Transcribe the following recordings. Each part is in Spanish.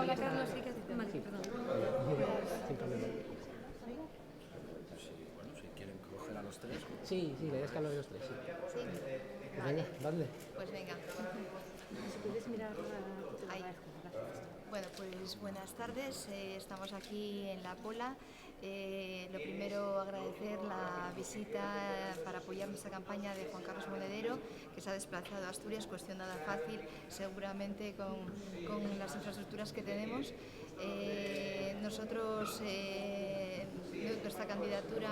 Hola, Carlos, sí que vale, perdón. Bueno, si quieren coger a los tres. Sí, la idea es que hablo de los tres, sí. Sí, Pues vale. venga, dale. Pues venga. Si puedes mirar, te lo Ahí. agradezco. Gracias. Bueno, pues buenas tardes. Estamos aquí en La Pola. Lo primero, agradecer la visita para apoyar nuestra campaña de Juan Carlos Monedero, que se ha desplazado a Asturias, cuestión nada fácil, seguramente con las infraestructuras que tenemos. Nosotros, nuestra candidatura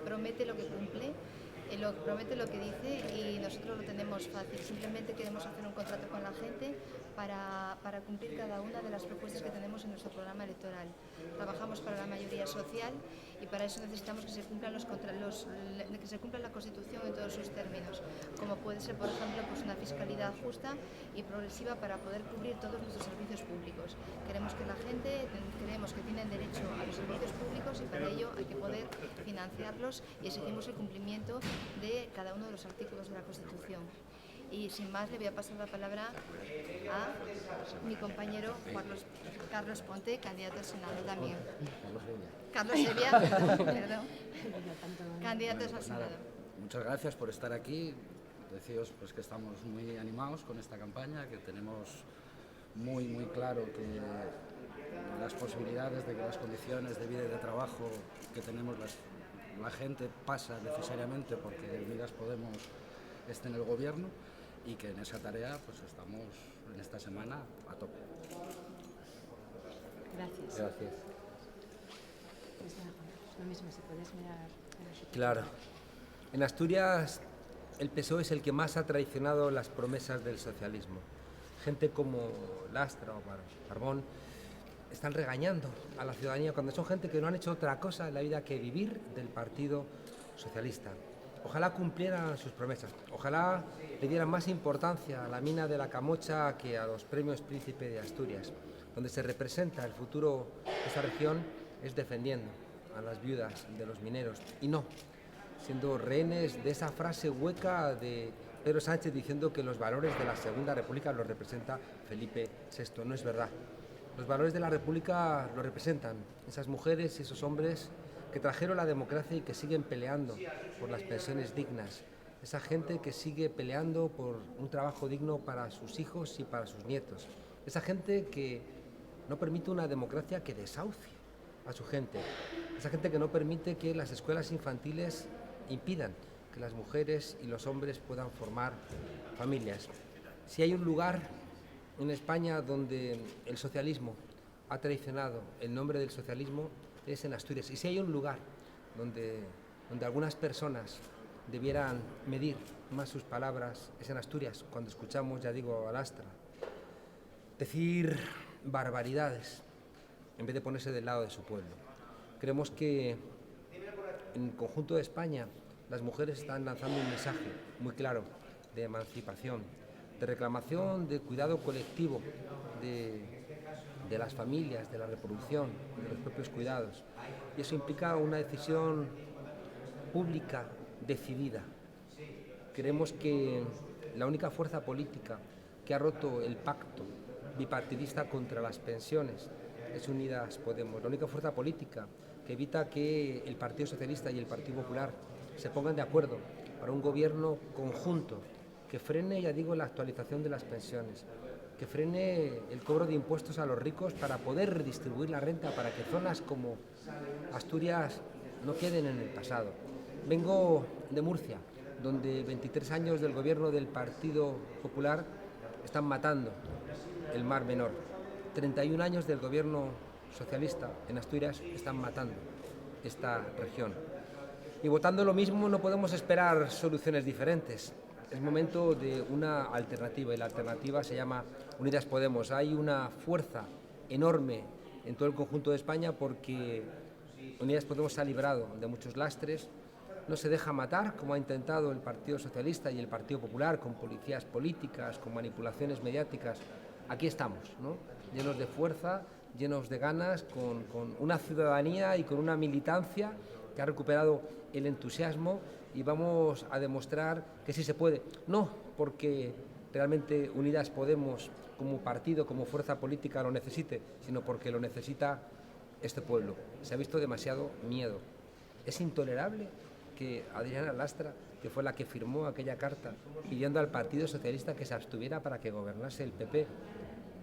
promete lo que cumple. Promete lo que dice y nosotros lo tenemos fácil. Simplemente queremos hacer un contrato con la gente para cumplir cada una de las propuestas que tenemos en nuestro programa electoral. Trabajamos para la mayoría social y para eso necesitamos que se cumplan que se cumpla la Constitución en todos sus términos, como puede ser, por ejemplo, pues una fiscalidad justa y progresiva para poder cubrir todos nuestros servicios públicos. Creemos que tienen derecho a los servicios públicos y para ello hay que poder financiarlos y exigimos el cumplimiento de cada uno de los artículos de la Constitución. Y sin más le voy a pasar la palabra a mi compañero Carlos Ponte, candidato al Senado también. Carlos Sevilla, perdón. Candidato al Senado. Muchas gracias por estar aquí. Deciros pues, que estamos muy animados con esta campaña, que tenemos muy claro que las posibilidades de que las condiciones de vida y de trabajo que tenemos la gente pasa necesariamente porque Unidas Podemos esté en el gobierno y que en esa tarea pues estamos en esta semana a tope. Gracias. Pues nada, lo mismo, si puedes mirar. Claro. En Asturias, el PSOE es el que más ha traicionado las promesas del socialismo. Gente como Lastra o Barbón están regañando a la ciudadanía cuando son gente que no han hecho otra cosa en la vida que vivir del Partido Socialista. Ojalá cumplieran sus promesas, ojalá le dieran más importancia a la mina de la Camocha que a los premios Príncipe de Asturias, donde se representa el futuro de esta región es defendiendo a las viudas de los mineros y no siendo rehenes de esa frase hueca de Pedro Sánchez diciendo que los valores de la Segunda República los representa Felipe VI. No es verdad. Los valores de la República lo representan esas mujeres y esos hombres que trajeron la democracia y que siguen peleando por las pensiones dignas. Esa gente que sigue peleando por un trabajo digno para sus hijos y para sus nietos. Esa gente que no permite una democracia que desahucie a su gente. Esa gente que no permite que las escuelas infantiles impidan que las mujeres y los hombres puedan formar familias. Si hay un lugar en España donde el socialismo ha traicionado el nombre del socialismo, es en Asturias. Y si hay un lugar donde algunas personas debieran medir más sus palabras, es en Asturias, cuando escuchamos, ya digo, a Lastra decir barbaridades en vez de ponerse del lado de su pueblo. Creemos que en el conjunto de España las mujeres están lanzando un mensaje muy claro de emancipación, de reclamación, de cuidado colectivo, de las familias, de la reproducción, de los propios cuidados. Y eso implica una decisión pública decidida. Creemos que la única fuerza política que ha roto el pacto bipartidista contra las pensiones es Unidas Podemos. La única fuerza política que evita que el Partido Socialista y el Partido Popular se pongan de acuerdo para un gobierno conjunto que frene, ya digo, la actualización de las pensiones, que frene el cobro de impuestos a los ricos para poder redistribuir la renta, para que zonas como Asturias no queden en el pasado. Vengo de Murcia, donde 23 años del gobierno del Partido Popular están matando el Mar Menor. 31 años del gobierno socialista en Asturias están matando esta región. Y votando lo mismo no podemos esperar soluciones diferentes. Es momento de una alternativa y la alternativa se llama Unidas Podemos. Hay una fuerza enorme en todo el conjunto de España porque Unidas Podemos se ha librado de muchos lastres, no se deja matar como ha intentado el Partido Socialista y el Partido Popular con policías políticas, con manipulaciones mediáticas. Aquí estamos, ¿no? Llenos de fuerza, llenos de ganas, con una ciudadanía y con una militancia que ha recuperado el entusiasmo y vamos a demostrar que sí se puede. No porque realmente Unidas Podemos como partido, como fuerza política lo necesite, sino porque lo necesita este pueblo. Se ha visto demasiado miedo. Es intolerable que Adriana Lastra, que fue la que firmó aquella carta pidiendo al Partido Socialista que se abstuviera para que gobernase el PP,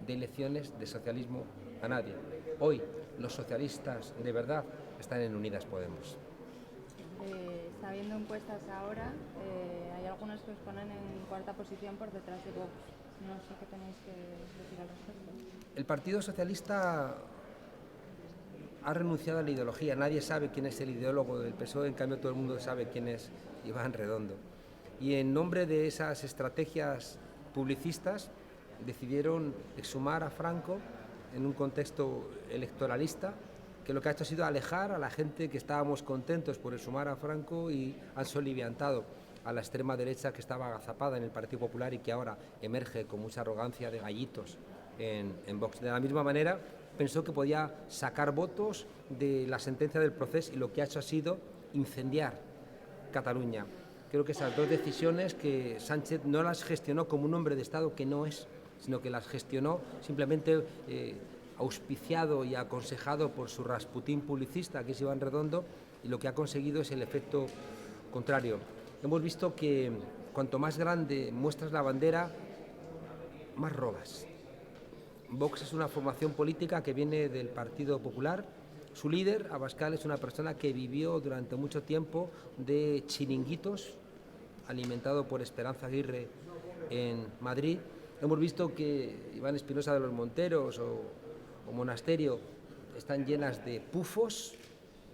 de elecciones de socialismo a nadie. Hoy los socialistas de verdad están en Unidas Podemos. Está habiendo encuestas ahora, hay algunas que os ponen en cuarta posición por detrás de Vox. No sé qué tenéis que decir al respecto. El Partido Socialista ha renunciado a la ideología. Nadie sabe quién es el ideólogo del PSOE, en cambio todo el mundo sabe quién es Iván Redondo. Y en nombre de esas estrategias publicistas decidieron exhumar a Franco en un contexto electoralista, que lo que ha hecho ha sido alejar a la gente que estábamos contentos por exhumar a Franco y han soliviantado a la extrema derecha que estaba agazapada en el Partido Popular y que ahora emerge con mucha arrogancia de gallitos en Vox. De la misma manera, pensó que podía sacar votos de la sentencia del proceso y lo que ha hecho ha sido incendiar Cataluña. Creo que esas dos decisiones que Sánchez no las gestionó como un hombre de Estado que no es, sino que las gestionó simplemente auspiciado y aconsejado por su Rasputín publicista, que es Iván Redondo, y lo que ha conseguido es el efecto contrario. Hemos visto que cuanto más grande muestras la bandera, más robas. Vox es una formación política que viene del Partido Popular. Su líder, Abascal, es una persona que vivió durante mucho tiempo de chiringuitos, alimentado por Esperanza Aguirre en Madrid. Hemos visto que Iván Espinosa de los Monteros o Monasterio están llenas de pufos,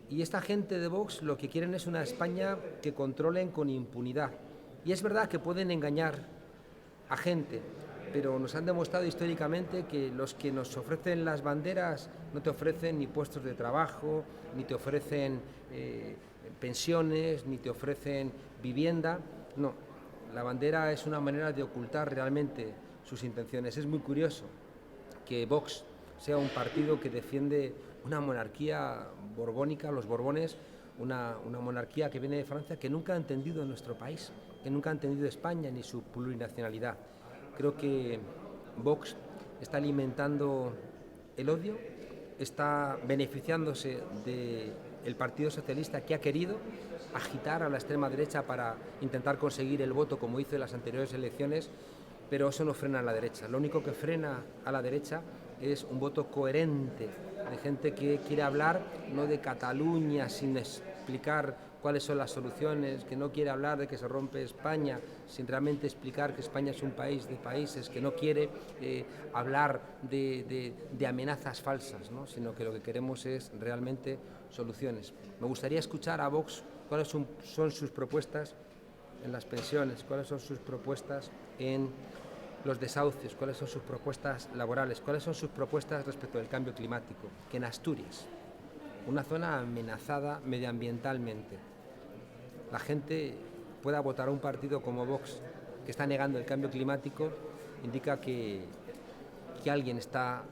y esta gente de Vox lo que quieren es una España que controlen con impunidad. Y es verdad que pueden engañar a gente, pero nos han demostrado históricamente que los que nos ofrecen las banderas no te ofrecen ni puestos de trabajo, ni te ofrecen pensiones, ni te ofrecen vivienda. No, la bandera es una manera de ocultar realmente sus intenciones. Es muy curioso que Vox sea un partido que defiende una monarquía borbónica, los Borbones, una monarquía que viene de Francia, que nunca ha entendido nuestro país, que nunca ha entendido España ni su plurinacionalidad. Creo que Vox está alimentando el odio, está beneficiándose del Partido Socialista, que ha querido agitar a la extrema derecha para intentar conseguir el voto como hizo en las anteriores elecciones, pero eso no frena a la derecha. Lo único que frena a la derecha es un voto coherente de gente que quiere hablar no de Cataluña sin explicar cuáles son las soluciones, que no quiere hablar de que se rompe España sin realmente explicar que España es un país de países, que no quiere hablar de amenazas falsas, ¿no? Sino que lo que queremos es realmente soluciones. Me gustaría escuchar a Vox cuáles son sus propuestas en las pensiones, cuáles son sus propuestas en los desahucios, cuáles son sus propuestas laborales, cuáles son sus propuestas respecto del cambio climático, que en Asturias, una zona amenazada medioambientalmente, la gente pueda votar a un partido como Vox, que está negando el cambio climático, indica que alguien está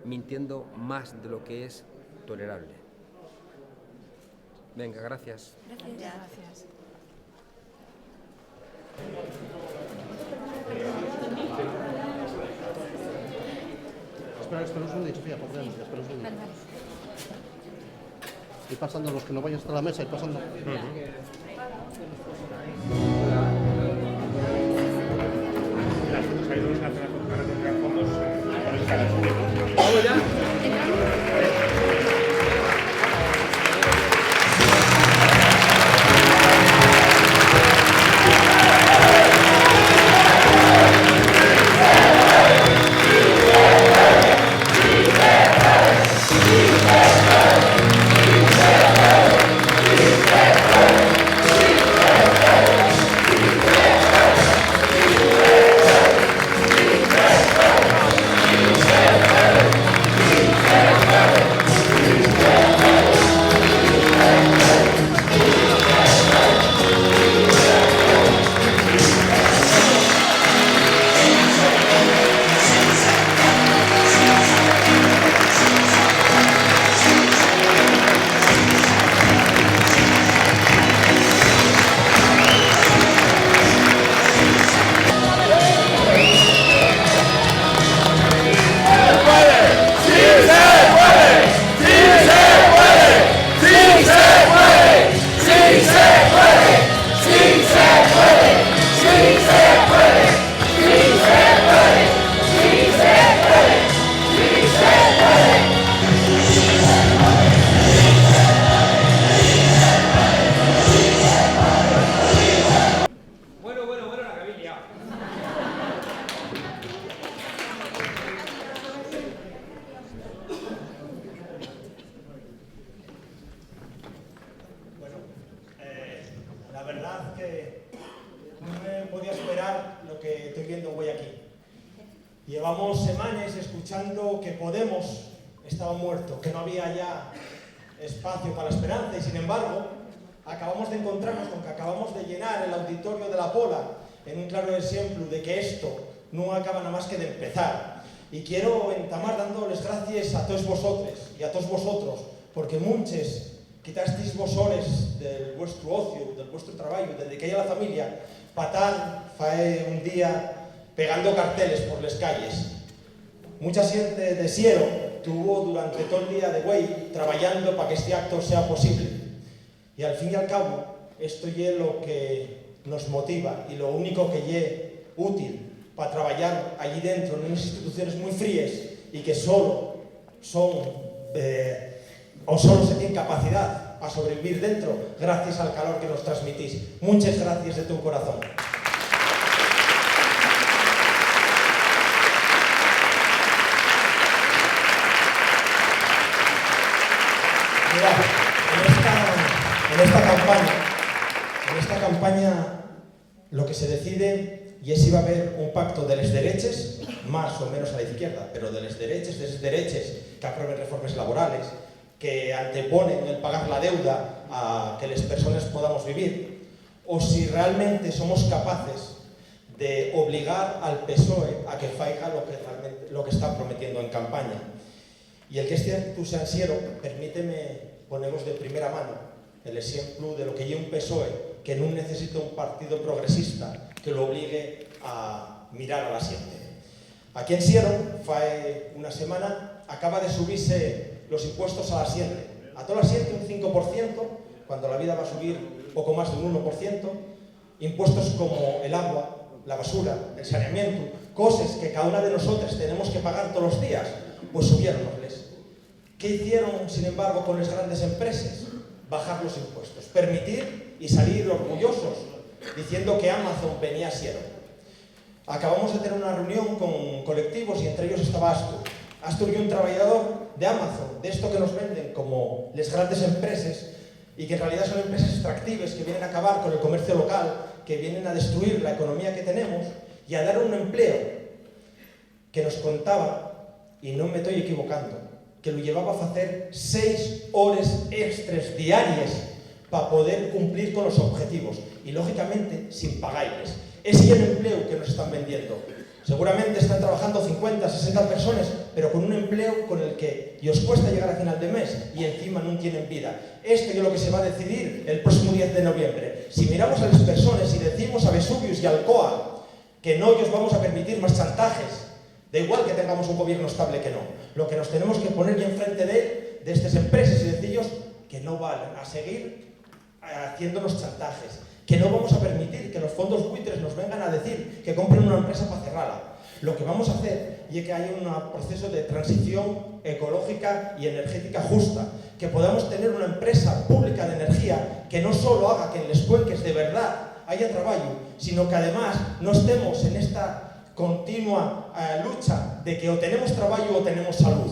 mintiendo más de lo que es tolerable. Venga, gracias. Gracias. Espera un segundito, Sofía, por delante, espera un segundito. Ir pasando los que no vayan hasta la mesa, ir pasando. Las fotos hay dos, las fotos ¿Vamos ya? Yeah. Llevamos semanas escuchando que Podemos estaba muerto, que no había ya espacio para la esperanza y sin embargo acabamos de encontrarnos con que acabamos de llenar el auditorio de la Pola en un claro ejemplo de que esto no acaba nada más que de empezar. Y quiero entamar dándoles gracias a todos vosotros y a todos vosotros porque muchos quitasteis vos horas del vuestro ocio, del vuestro trabajo, dediquéis a la familia para tal fae un día pegando carteles por las calles. Mucha gente de Siero tuvo durante todo el día de güey trabajando para que este acto sea posible. Y al fin y al cabo, esto es lo que nos motiva y lo único que es útil para trabajar allí dentro en unas instituciones muy frías y que solo son o solo se tiene capacidad para sobrevivir dentro gracias al calor que nos transmitís. Muchas gracias de tu corazón. Mirad, en esta campaña lo que se decide y es si va a haber un pacto de les dereches, más o menos a la izquierda, pero de les dereches que aprueben reformas laborales, que anteponen el pagar la deuda a que las personas podamos vivir, o si realmente somos capaces de obligar al PSOE a que faiga lo que está prometiendo en campaña. Y el que este Tusansiero, permíteme ponemos de primera mano el ejemplo de lo que lleva un PSOE que no necesita un partido progresista que lo obligue a mirar a la siente. Aquí en Siero, fae una semana, acaba de subirse los impuestos a la siente. A toda la siente un 5%, cuando la vida va a subir poco más de un 1%. Impuestos como el agua, la basura, el saneamiento, cosas que cada una de nosotros tenemos que pagar todos los días, pues subiéronnosles. ¿Qué hicieron, sin embargo, con las grandes empresas? Bajar los impuestos, permitir y salir orgullosos, diciendo que Amazon venía a Siero. Acabamos de tener una reunión con colectivos y entre ellos estaba Astur. Astur es un trabajador de Amazon, de esto que nos venden como las grandes empresas y que en realidad son empresas extractivas que vienen a acabar con el comercio local, que vienen a destruir la economía que tenemos y a dar un empleo que nos contaba, y no me estoy equivocando, que lo llevaba a hacer 6 horas extras diarias para poder cumplir con los objetivos y lógicamente sin pagarles. Ese es el empleo que nos están vendiendo. Seguramente están trabajando 50, 60 personas, pero con un empleo con el que os cuesta llegar a final de mes y encima no tienen vida. Esto es lo que se va a decidir el próximo 10 de noviembre. Si miramos a las personas y decimos a Vesuvius y a Alcoa que no os vamos a permitir más chantajes, da igual que tengamos un gobierno estable que no. Lo que nos tenemos que poner ya enfrente de estas empresas y decirles que no van a seguir haciéndonos chantajes, que no vamos a permitir que los fondos buitres nos vengan a decir que compren una empresa para cerrarla. Lo que vamos a hacer es que haya un proceso de transición ecológica y energética justa, que podamos tener una empresa pública de energía que no solo haga que en los cuenques de verdad haya trabajo, sino que además no estemos en esta continua lucha de que o tenemos trabajo o tenemos salud.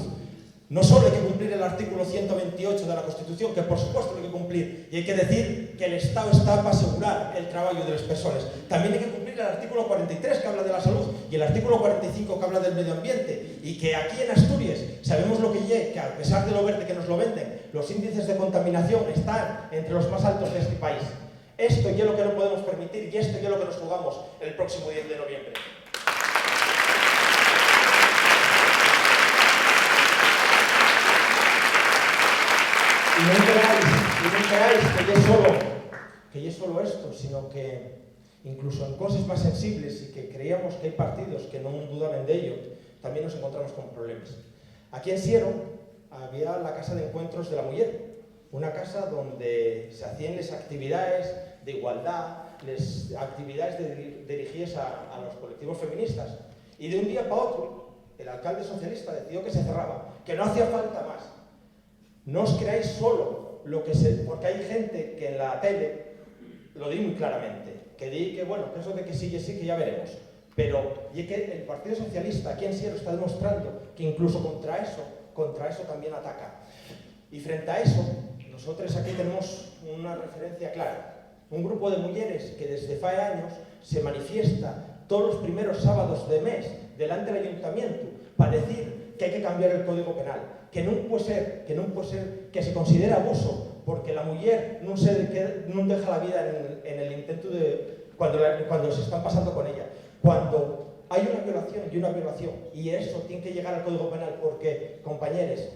No solo hay que cumplir el artículo 128 de la Constitución, que por supuesto hay que cumplir, y hay que decir que el Estado está para asegurar el trabajo de las personas. También hay que cumplir el artículo 43 que habla de la salud y el artículo 45 que habla del medio ambiente. Y que aquí en Asturias sabemos lo que es, que a pesar de lo verde que nos lo venden, los índices de contaminación están entre los más altos de este país. Esto es lo que no podemos permitir y esto es lo que nos jugamos el próximo 10 de noviembre. Y no creáis que es solo esto, sino que incluso en cosas más sensibles y que creíamos que hay partidos que no dudaban de ello, también nos encontramos con problemas. Aquí en Siero había la Casa de Encuentros de la Mujer, una casa donde se hacían las actividades de igualdad, las actividades dirigidas a los colectivos feministas. Y de un día para otro, el alcalde socialista decidió que se cerraba, que no hacía falta más. No os creáis solo porque hay gente que en la tele lo di muy claramente, que di que bueno, que eso de que sí, que ya veremos. Pero y que el Partido Socialista aquí en Siero está demostrando que incluso contra eso también ataca. Y frente a eso, nosotros aquí tenemos una referencia clara. Un grupo de mujeres que desde hace años se manifiesta todos los primeros sábados de mes delante del ayuntamiento para decir que hay que cambiar el Código Penal, que non puede ser que se considere abuso porque la muller non deja la vida en el intento de cuando se están pasando con ella, cuando hay una violación y eso tiene que llegar al Código Penal porque, compañeros,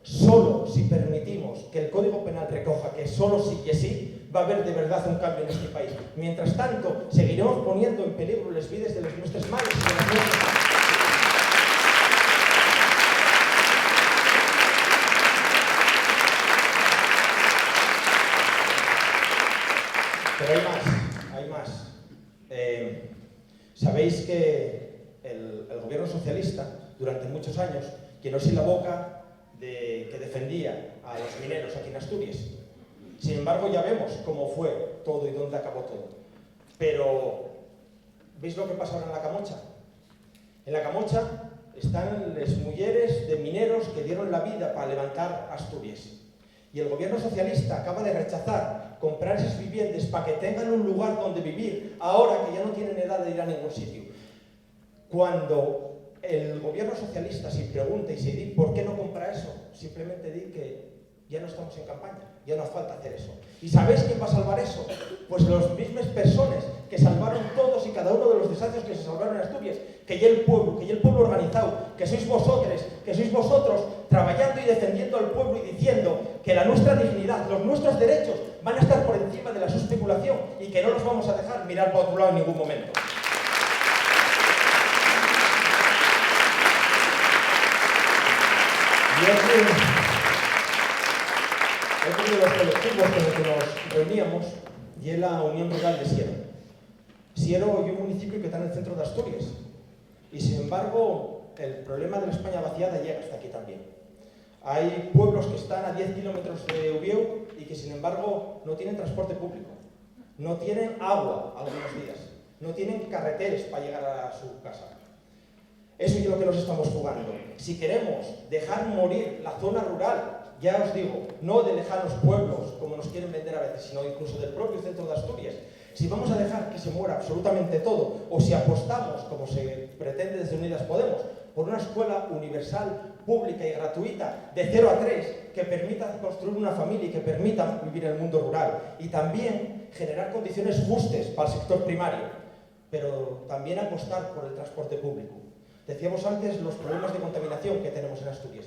solo si permitimos que el Código Penal recoja que solo sí y sí, va a haber de verdad un cambio en este país. Mientras tanto, seguiremos poniendo en peligro las vidas de los nuestros madres y de las nuestras. Pero hay más. Sabéis que el gobierno socialista, durante muchos años, llenó así la boca de que defendía a los mineros aquí en Asturias. Sin embargo, ya vemos cómo fue todo y dónde acabó todo. Pero, ¿veis lo que pasa ahora en la Camocha? En la Camocha están las mujeres de mineros que dieron la vida para levantar Asturias. Y el gobierno socialista acaba de rechazar comprar esas viviendas para que tengan un lugar donde vivir, ahora que ya no tienen edad de ir a ningún sitio. Cuando el gobierno socialista se pregunta y se dice ¿por qué no compra eso? Simplemente di que ya no estamos en campaña, ya no hace falta hacer eso. ¿Y sabéis quién va a salvar eso? Pues las mismas personas que salvaron todos y cada uno de los desastres que se salvaron en Asturias, que ya el pueblo organizado, que sois vosotros trabajando y defendiendo al pueblo y diciendo que la nuestra dignidad, los nuestros derechos van a estar por encima de la su especulación y que no los vamos a dejar mirar para otro lado en ningún momento. Y otro de los colectivos con los que nos reuníamos y es la Unión Rural de Siero. Siero es un municipio que está en el centro de Asturias y sin embargo el problema de la España vaciada llega hasta aquí también. Hay pueblos que están a 10 kilómetros de Ubieu y que sin embargo no tienen transporte público, no tienen agua algunos días, no tienen carreteras para llegar a su casa. Eso es lo que nos estamos jugando. Si queremos dejar morir la zona rural, ya os digo, no de lejanos pueblos, como nos quieren vender a veces, sino incluso del propio centro de Asturias, si vamos a dejar que se muera absolutamente todo, o si apostamos, como se pretende desde Unidas Podemos, por una escuela universal, pública y gratuita, de 0 a 3, que permita construir una familia y que permita vivir en el mundo rural, y también generar condiciones justas para el sector primario, pero también apostar por el transporte público. Decíamos antes los problemas de contaminación que tenemos en Asturias.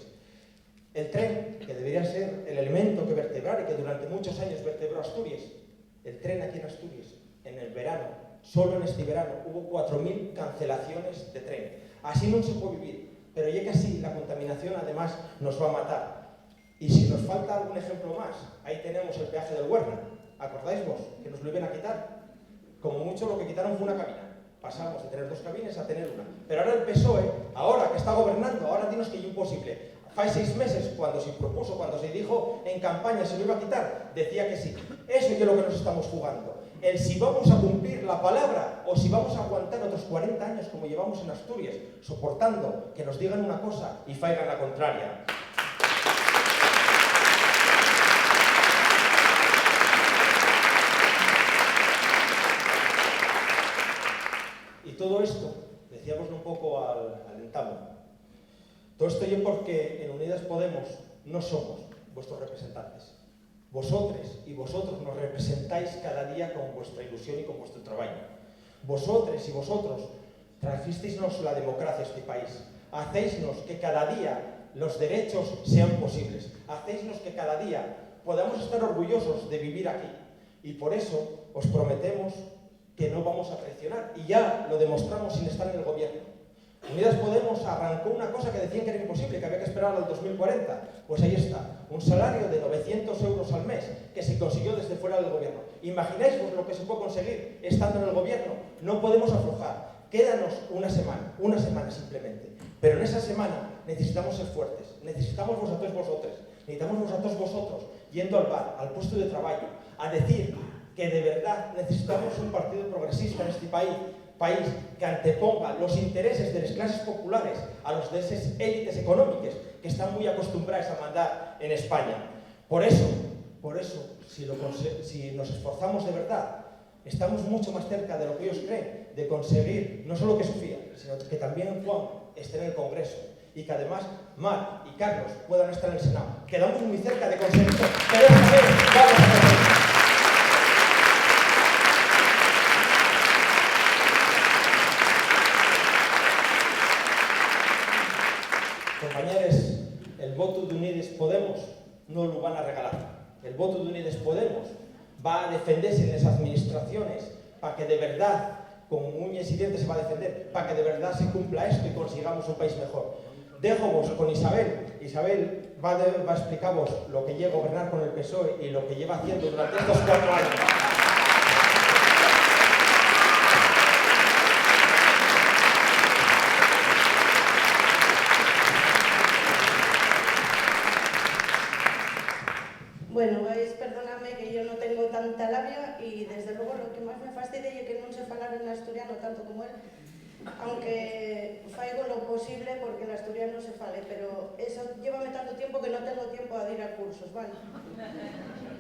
El tren, que debería ser el elemento que vertebrar y que durante muchos años vertebró Asturias, el tren aquí en Asturias, en el verano, solo en este verano, hubo 4.000 cancelaciones de tren. Así no se puede vivir, pero ya que así la contaminación además nos va a matar. Y si nos falta algún ejemplo más, ahí tenemos el peaje del Huerna. ¿Acordáis vos que nos lo iban a quitar? Como mucho lo que quitaron fue una cabina. Pasamos de tener 2 cabinas a tener una. Pero ahora el PSOE, ahora que está gobernando, ahora dinos que es imposible. Hace 6 meses, cuando se propuso, cuando se dijo en campaña se lo iba a quitar, decía que sí. Eso es lo que nos estamos jugando. El si vamos a cumplir la palabra o si vamos a aguantar otros 40 años como llevamos en Asturias, soportando que nos digan una cosa y faigan la contraria. Y todo esto, decíamos un poco al entamo, todo esto yo porque en Unidas Podemos no somos vuestros representantes. Vosotros y vosotros nos representáis cada día con vuestra ilusión y con vuestro trabajo. Vosotros y vosotros trajisteisnos la democracia a este país. Hacéisnos que cada día los derechos sean posibles. Hacéisnos que cada día podamos estar orgullosos de vivir aquí. Y por eso os prometemos que no vamos a traicionar. Y ya lo demostramos sin estar en el gobierno. Unidas Podemos arrancó una cosa que decían que era imposible, que había que esperar al 2040. Pues ahí está, un salario de 900 euros al mes que se consiguió desde fuera del gobierno. ¿Imagináis vos lo que se puede conseguir estando en el gobierno? No podemos aflojar. Quédanos una semana simplemente. Pero en esa semana necesitamos ser fuertes, necesitamos vosotros, necesitamos vosotros yendo al bar, al puesto de trabajo, a decir que de verdad necesitamos un partido progresista en este país que anteponga los intereses de las clases populares a los de esas élites económicas que están muy acostumbradas a mandar en España. Por eso, si nos esforzamos de verdad, estamos mucho más cerca de lo que ellos creen, de conseguir no solo que Sofía, sino que también Juan esté en el Congreso y que además Mar y Carlos puedan estar en el Senado. Quedamos muy cerca de conseguirlo, pero esta vez vamos a conseguirlo. Compañeros, el voto de Unides Podemos no lo van a regalar. El voto de Unides Podemos va a defenderse en las administraciones para que de verdad, con uñas y dientes se va a defender, para que de verdad se cumpla esto y consigamos un país mejor. Dejo con Isabel. Isabel va a explicaros lo que lleva a gobernar con el PSOE y lo que lleva haciendo durante estos 4 años. Bueno, perdóname que yo no tengo tanta labia y desde luego lo que más me fastidia é que non se falar en asturiano tanto como él, aunque faigo lo posible porque el asturiano se fale, pero eso llévame tanto tiempo que no tengo tiempo a ir a cursos, vale?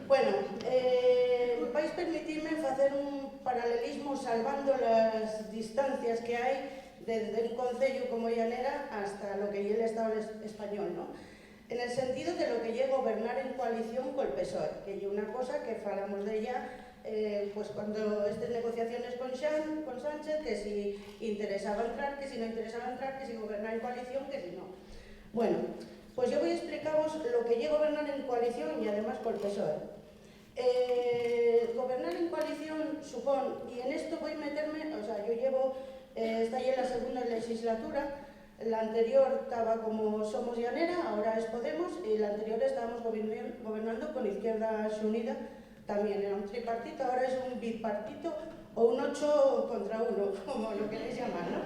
Bueno, vais permitirme facer un paralelismo salvando las distancias que hai desde un concello como Llanera hasta lo que é el Estado español, ¿no? En el sentido de lo que lle gobernar en coalición col PSOE, que é unha cosa que falamos de ella pues cuando estas negociaciones con Sánchez, que si interesaba entrar, que si no interesaba entrar, que si gobernar en coalición, que si no. Bueno, pues yo voy a explicaros lo que lle gobernar en coalición y además col PSOE. Gobernar en coalición supón, y en esto voy a meterme, o sea, yo llevo, está ya en la segunda legislatura. La anterior estaba como Somos Llanera, ahora es Podemos, y la anterior estábamos gobernando con Izquierda Unida, también era un tripartito, ahora es un bipartito o un 8 contra 1, como lo queréis llamar, ¿no?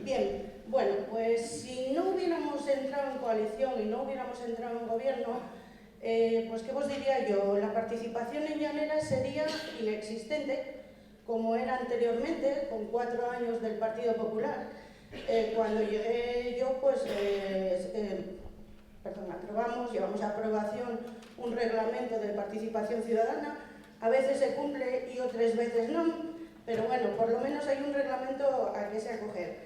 Bien, bueno, pues si no hubiéramos entrado en coalición y no hubiéramos entrado en gobierno, pues ¿qué os diría yo? La participación en Llanera sería inexistente, como era anteriormente, con 4 años del Partido Popular. Cuando llegué yo, pues, llevamos a aprobación un reglamento de participación ciudadana, a veces se cumple y otras veces no, pero bueno, por lo menos hay un reglamento a que se acoger.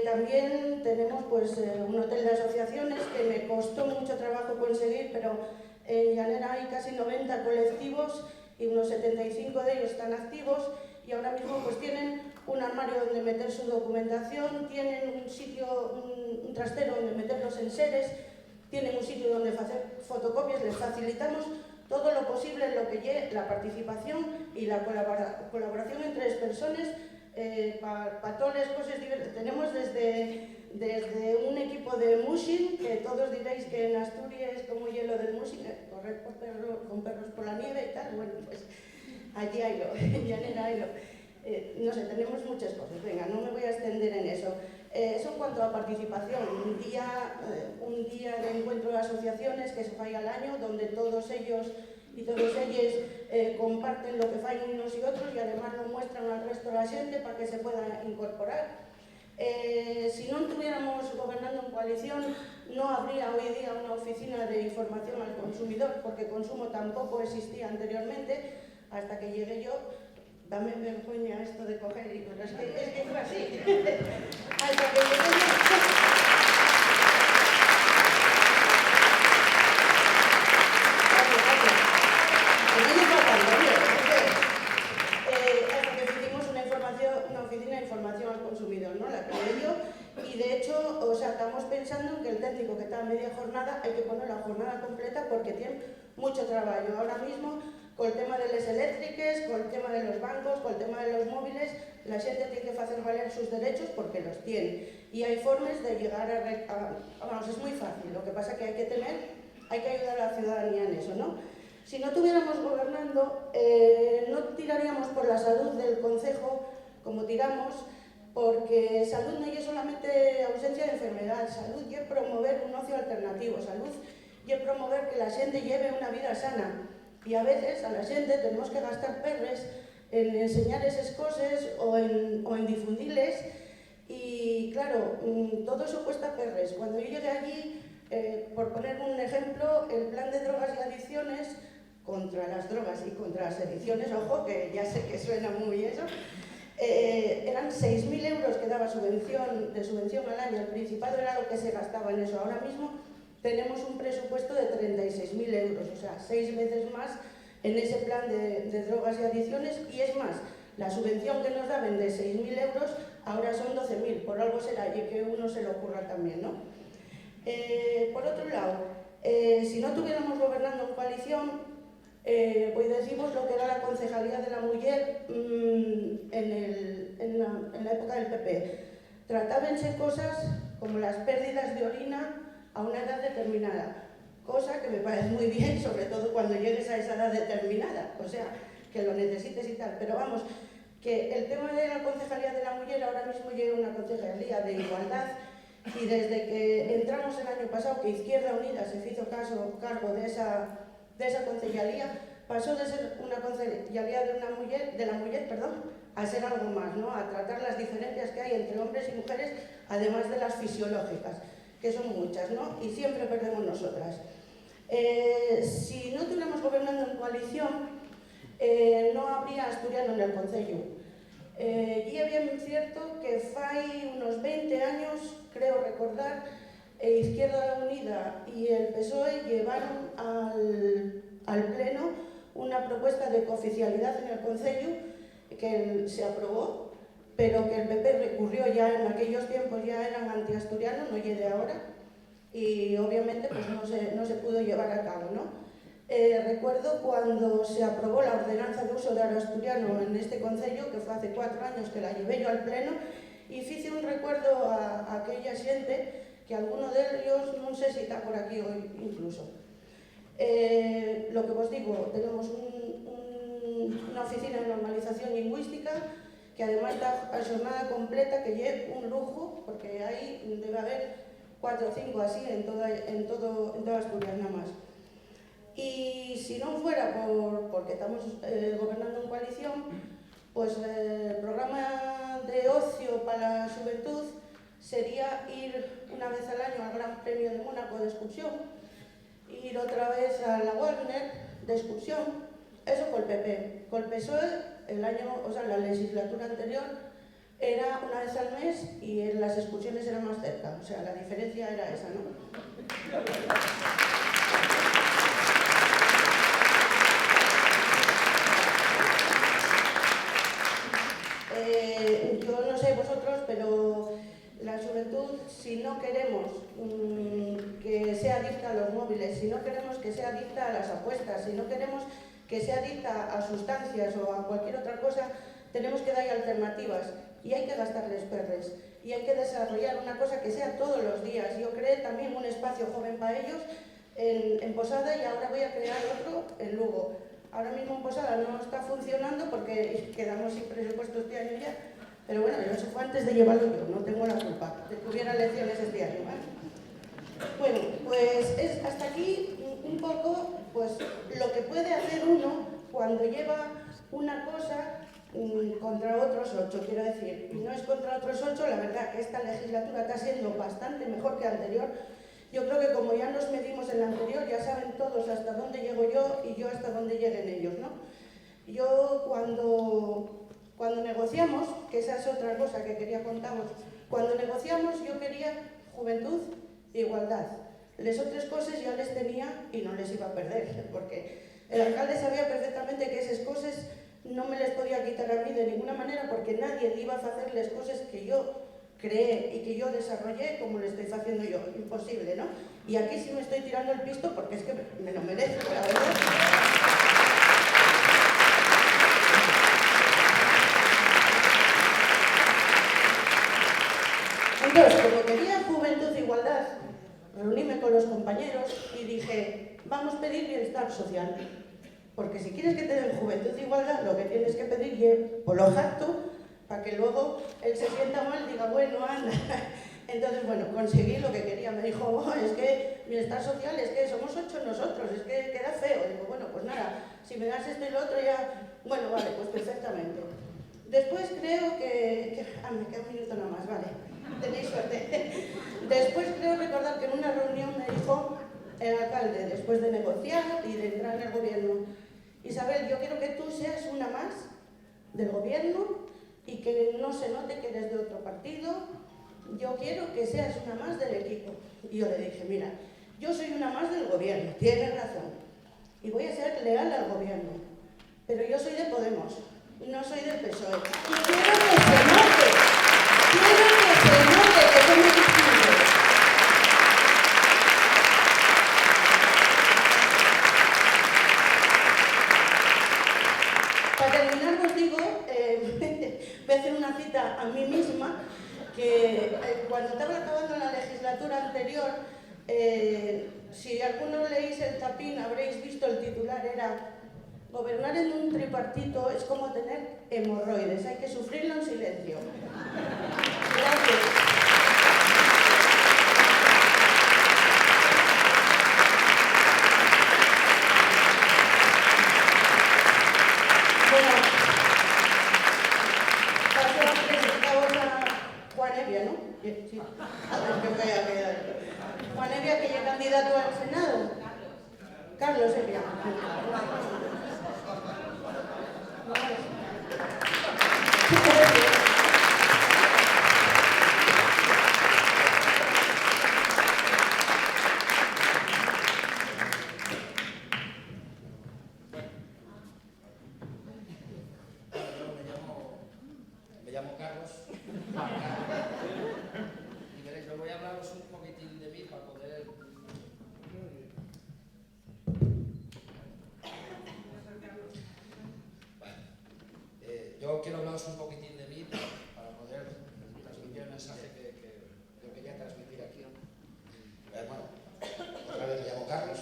También tenemos pues, un hotel de asociaciones que me costó mucho trabajo conseguir, pero en Llanera hay casi 90 colectivos y unos 75 de ellos están activos y ahora mismo pues tienen un armario donde meter su documentación, tienen un sitio, un trastero donde meter los enseres, tienen un sitio donde hacer fotocopias, les facilitamos todo lo posible en lo que lleve la participación y la colaboración entre las personas para todas las cosas diversas. Tenemos desde un equipo de mushing, que todos diréis que en Asturias es como hielo del mushing, correr con perros por la nieve y tal, bueno, pues allí hay lo, en Llanera hay lo. No sé, tenemos muchas cosas, venga, no me voy a extender en eso. Eso en cuanto a participación, un día de encuentro de asociaciones que se falla al año, donde todos ellos y todas ellas comparten lo que fallan unos y otros y además lo muestran al resto de la gente para que se pueda incorporar. Si no estuviéramos gobernando en coalición, no habría hoy día una oficina de información al consumidor, porque consumo tampoco existía anteriormente, hasta que llegué yo. Dame vergüenza esto de coger y pero es que fue así. Hasta que llegué yo. Una oficina de información al consumidor, ¿no? La creé yo y de hecho, o sea, estamos pensando en que el técnico que está a media jornada hay que poner la jornada completa porque tiene mucho trabajo. Ahora mismo, con el tema de las eléctricas, con el tema de los bancos, con el tema de los móviles, la gente tiene que hacer valer sus derechos porque los tiene. Y hay formas de llegar vamos, es muy fácil, lo que pasa es que hay que ayudar a la ciudadanía en eso, ¿no? Si no estuviéramos gobernando, no tiraríamos por la salud del concejo como tiramos, porque salud no es solamente ausencia de enfermedad, salud es promover un ocio alternativo, salud es promover que la gente lleve una vida sana. Y a veces a la gente tenemos que gastar perres en enseñar esas cosas o en difundirles y claro, todo eso cuesta perres. Cuando yo llegué allí, por poner un ejemplo, el plan de drogas y adicciones contra las drogas y contra las adicciones, ojo, que ya sé que suena muy eso, eran 6.000 euros que daba de subvención al año. El Principado era lo que se gastaba en eso. Ahora mismo tenemos un presupuesto de 36.000 euros, o sea, 6 veces más en ese plan de drogas y adicciones. Y es más, la subvención que nos daban de 6.000 euros ahora son 12.000, por algo será, y que uno se lo ocurra también, ¿no? Por otro lado, si no estuviéramos gobernando en coalición, pues decimos lo que era la Concejalía de la Mujer en la época del PP. Tratábanse cosas como las pérdidas de orina a una edad determinada, cosa que me parece muy bien, sobre todo cuando llegues a esa edad determinada, o sea, que lo necesites y tal. Pero vamos, que el tema de la Concejalía de la Mujer ahora mismo llega a una Concejalía de Igualdad, y desde que entramos el año pasado, que Izquierda Unida se hizo cargo de esa concejalía, pasó de ser una concejalía de la mujer, a ser algo más, ¿no? A tratar las diferencias que hay entre hombres y mujeres, además de las fisiológicas, que son muchas, ¿no? Y siempre perdemos nosotras. Si no estuviéramos gobernando en coalición, no habría asturiano en el concello. Y es bien cierto que fai unos 20 años, creo recordar, Izquierda Unida y el PSOE llevaron al Pleno una propuesta de cooficialidad en el Concello que se aprobó, pero que el PP recurrió ya en aquellos tiempos, ya eran antiasturianos, no llegue ahora, y obviamente pues no se pudo llevar a cabo, ¿no? Recuerdo cuando se aprobó la ordenanza de uso del asturiano en este concello, que fue hace 4 años que la llevé yo al Pleno, y hice un recuerdo a aquella xente, que alguno de ellos, non sei se está por aquí hoy incluso. Lo que vos digo, tenemos una oficina de normalización lingüística, que además está a jornada completa, que lle un lujo, porque aí debe haber 4 o 5 así en toda Asturias nada más. Y si no fuera porque estamos gobernando en coalición, pues el programa de ocio para la juventud sería ir una vez al año al Gran Premio de Mónaco de excursión, ir otra vez a la Warner de excursión, eso con el PP. Con el PSOE, la legislatura anterior, era una vez al mes y las excursiones eran más cerca, o sea, la diferencia era esa, ¿no? Yo no sé vosotros, pero la juventud, si no queremos que sea adicta a los móviles, si no queremos que sea adicta a las apuestas, si no queremos que sea adicta a sustancias o a cualquier otra cosa, tenemos que darle alternativas y hay que gastarles perres y hay que desarrollar una cosa que sea todos los días. Yo creé también un espacio joven para ellos en Posada y ahora voy a crear otro en Lugo. Ahora mismo en Posada no está funcionando porque quedamos sin presupuesto este año ya, pero bueno, eso fue antes de llevarlo yo, no tengo la culpa de que hubiera elecciones este año, ¿vale? Bueno, pues es hasta aquí un poco pues lo que puede hacer uno cuando lleva una cosa contra otros 8, quiero decir, y no es contra otros 8, la verdad que esta legislatura está siendo bastante mejor que la anterior. Yo creo que como ya nos medimos en la anterior, ya saben todos hasta dónde llego yo y yo hasta dónde lleguen ellos, ¿no? Yo cuando negociamos, que esa es otra cosa que quería contaros, cuando negociamos yo quería juventud e igualdad. Las otras cosas ya les tenía y no les iba a perder, porque el alcalde sabía perfectamente que esas cosas no me les podía quitar a mí de ninguna manera, porque nadie iba a hacer las cosas que yo creé y que yo desarrollé como lo estoy haciendo yo, imposible, ¿no? Y aquí sí me estoy tirando el pisto porque es que me lo merezco, la verdad. Entonces, como quería juventud e igualdad, reuníme con los compañeros y dije, vamos a pedir bienestar social, porque si quieres que te den juventud e igualdad, lo que tienes que pedir es por lo jacto, para que luego él se sienta mal y diga, bueno, anda. Entonces, bueno, conseguí lo que quería. Me dijo, oh, es que bienestar social, es que somos 8 nosotros, es que queda feo. Digo, bueno, pues nada, si me das esto y lo otro ya... Bueno, vale, pues perfectamente. Después creo que... me queda un minuto nada más, vale. Tenéis suerte. Después creo recordar que en una reunión me dijo el alcalde, después de negociar y de entrar en el gobierno, Isabel, yo quiero que tú seas una más del gobierno y que no se note que eres de otro partido. Yo quiero que seas una más del equipo. Y yo le dije, mira, yo soy una más del gobierno, tienes razón, y voy a ser leal al gobierno, pero yo soy de Podemos, no soy del PSOE. Y quiero que se note que somos distintos. Para terminar os digo, voy a hacer una cita a mí misma, que cuando estaba acabando la legislatura anterior, si alguno leéis el Tapín habréis visto el titular, era: gobernar en un tripartito es como tener hemorroides, hay que sufrirlo en silencio. Gracias. Bueno, paso a presentaros a Juan Evia, ¿no? Sí. A ver, que voy a quedar. Juan Evia, que ya es candidato al Senado. Carlos Evia. Me llamo Carlos. Y veréis, me voy a hablaros un poquitín de mí para poder... Yo quiero hablaros un poquitín de mí para poder transmitir el mensaje que yo quería transmitir aquí. Bueno, otra vez me llamo Carlos.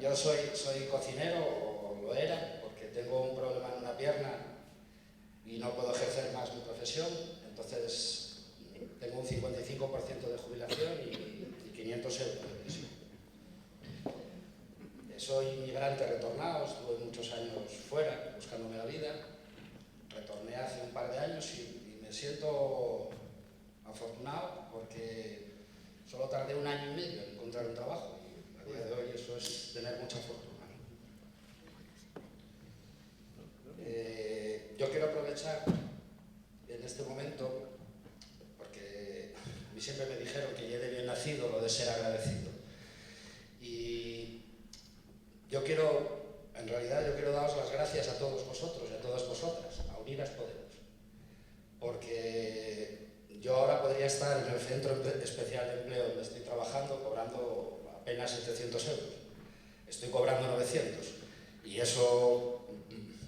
Yo soy cocinero, o lo era, porque tengo un problema en una pierna y no puedo ejercer más mi profesión. Entonces tengo un 55% de jubilación y 500 euros de pensión. Soy inmigrante retornado, estuve muchos años fuera buscándome la vida. Retorné hace un par de años y me siento afortunado porque solo tardé 1 año y medio en encontrar un trabajo y a día de hoy eso es tener mucha fortuna. Yo quiero aprovechar en este momento porque a mí siempre me dijeron que ya de bien nacido lo de ser agradecido. Y en realidad yo quiero daros las gracias a todos vosotros y a todas vosotras, a Unidas Podemos, porque yo ahora podría estar en el Centro Especial de Empleo donde estoy trabajando cobrando apenas 700 euros. Estoy cobrando 900 y eso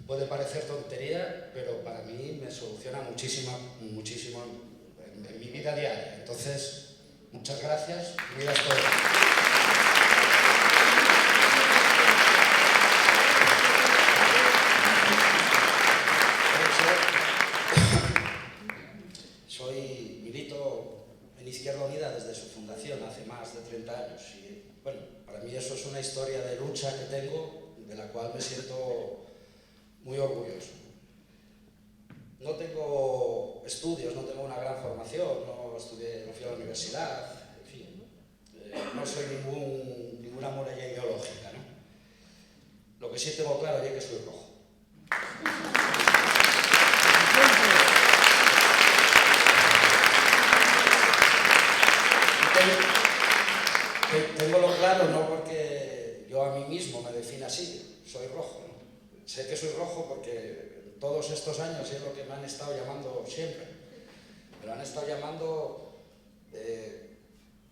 puede parecer tontería, pero para mí me soluciona muchísimo en mi vida diaria. Entonces, muchas gracias, Unidas Podemos. Milito en Izquierda Unida desde su fundación hace más de 30 años y bueno, para mí eso es una historia de lucha que tengo, de la cual me siento muy orgulloso. No tengo estudios, no tengo una gran formación, no fui a la universidad, en fin, no soy ninguna muralla ideológica, ¿no? Lo que sí tengo claro es que soy rojo. Tengo claro no porque yo a mí mismo me defino así, soy rojo, ¿no? Sé que soy rojo porque todos estos años es lo que me han estado llamando siempre. Me lo han estado llamando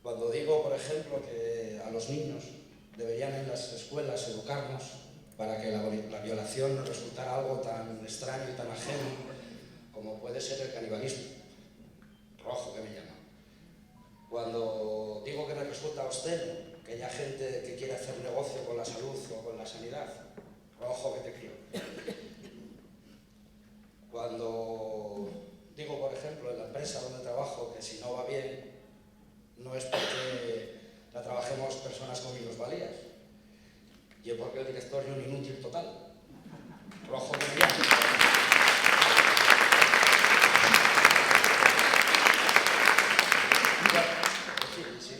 cuando digo, por ejemplo, que a los niños deberían en las escuelas educarnos para que la violación no resultara algo tan extraño y tan ajeno como puede ser el canibalismo. Rojo que me llama. Cuando digo que me resulta obsceno que haya gente que quiere hacer negocio con la salud o con la sanidad, rojo que te quiero. Cuando digo, por ejemplo, en la empresa donde trabajo que si no va bien, no es porque la trabajemos personas con minusvalías, y es porque el director es un inútil total. Rojo que me llama.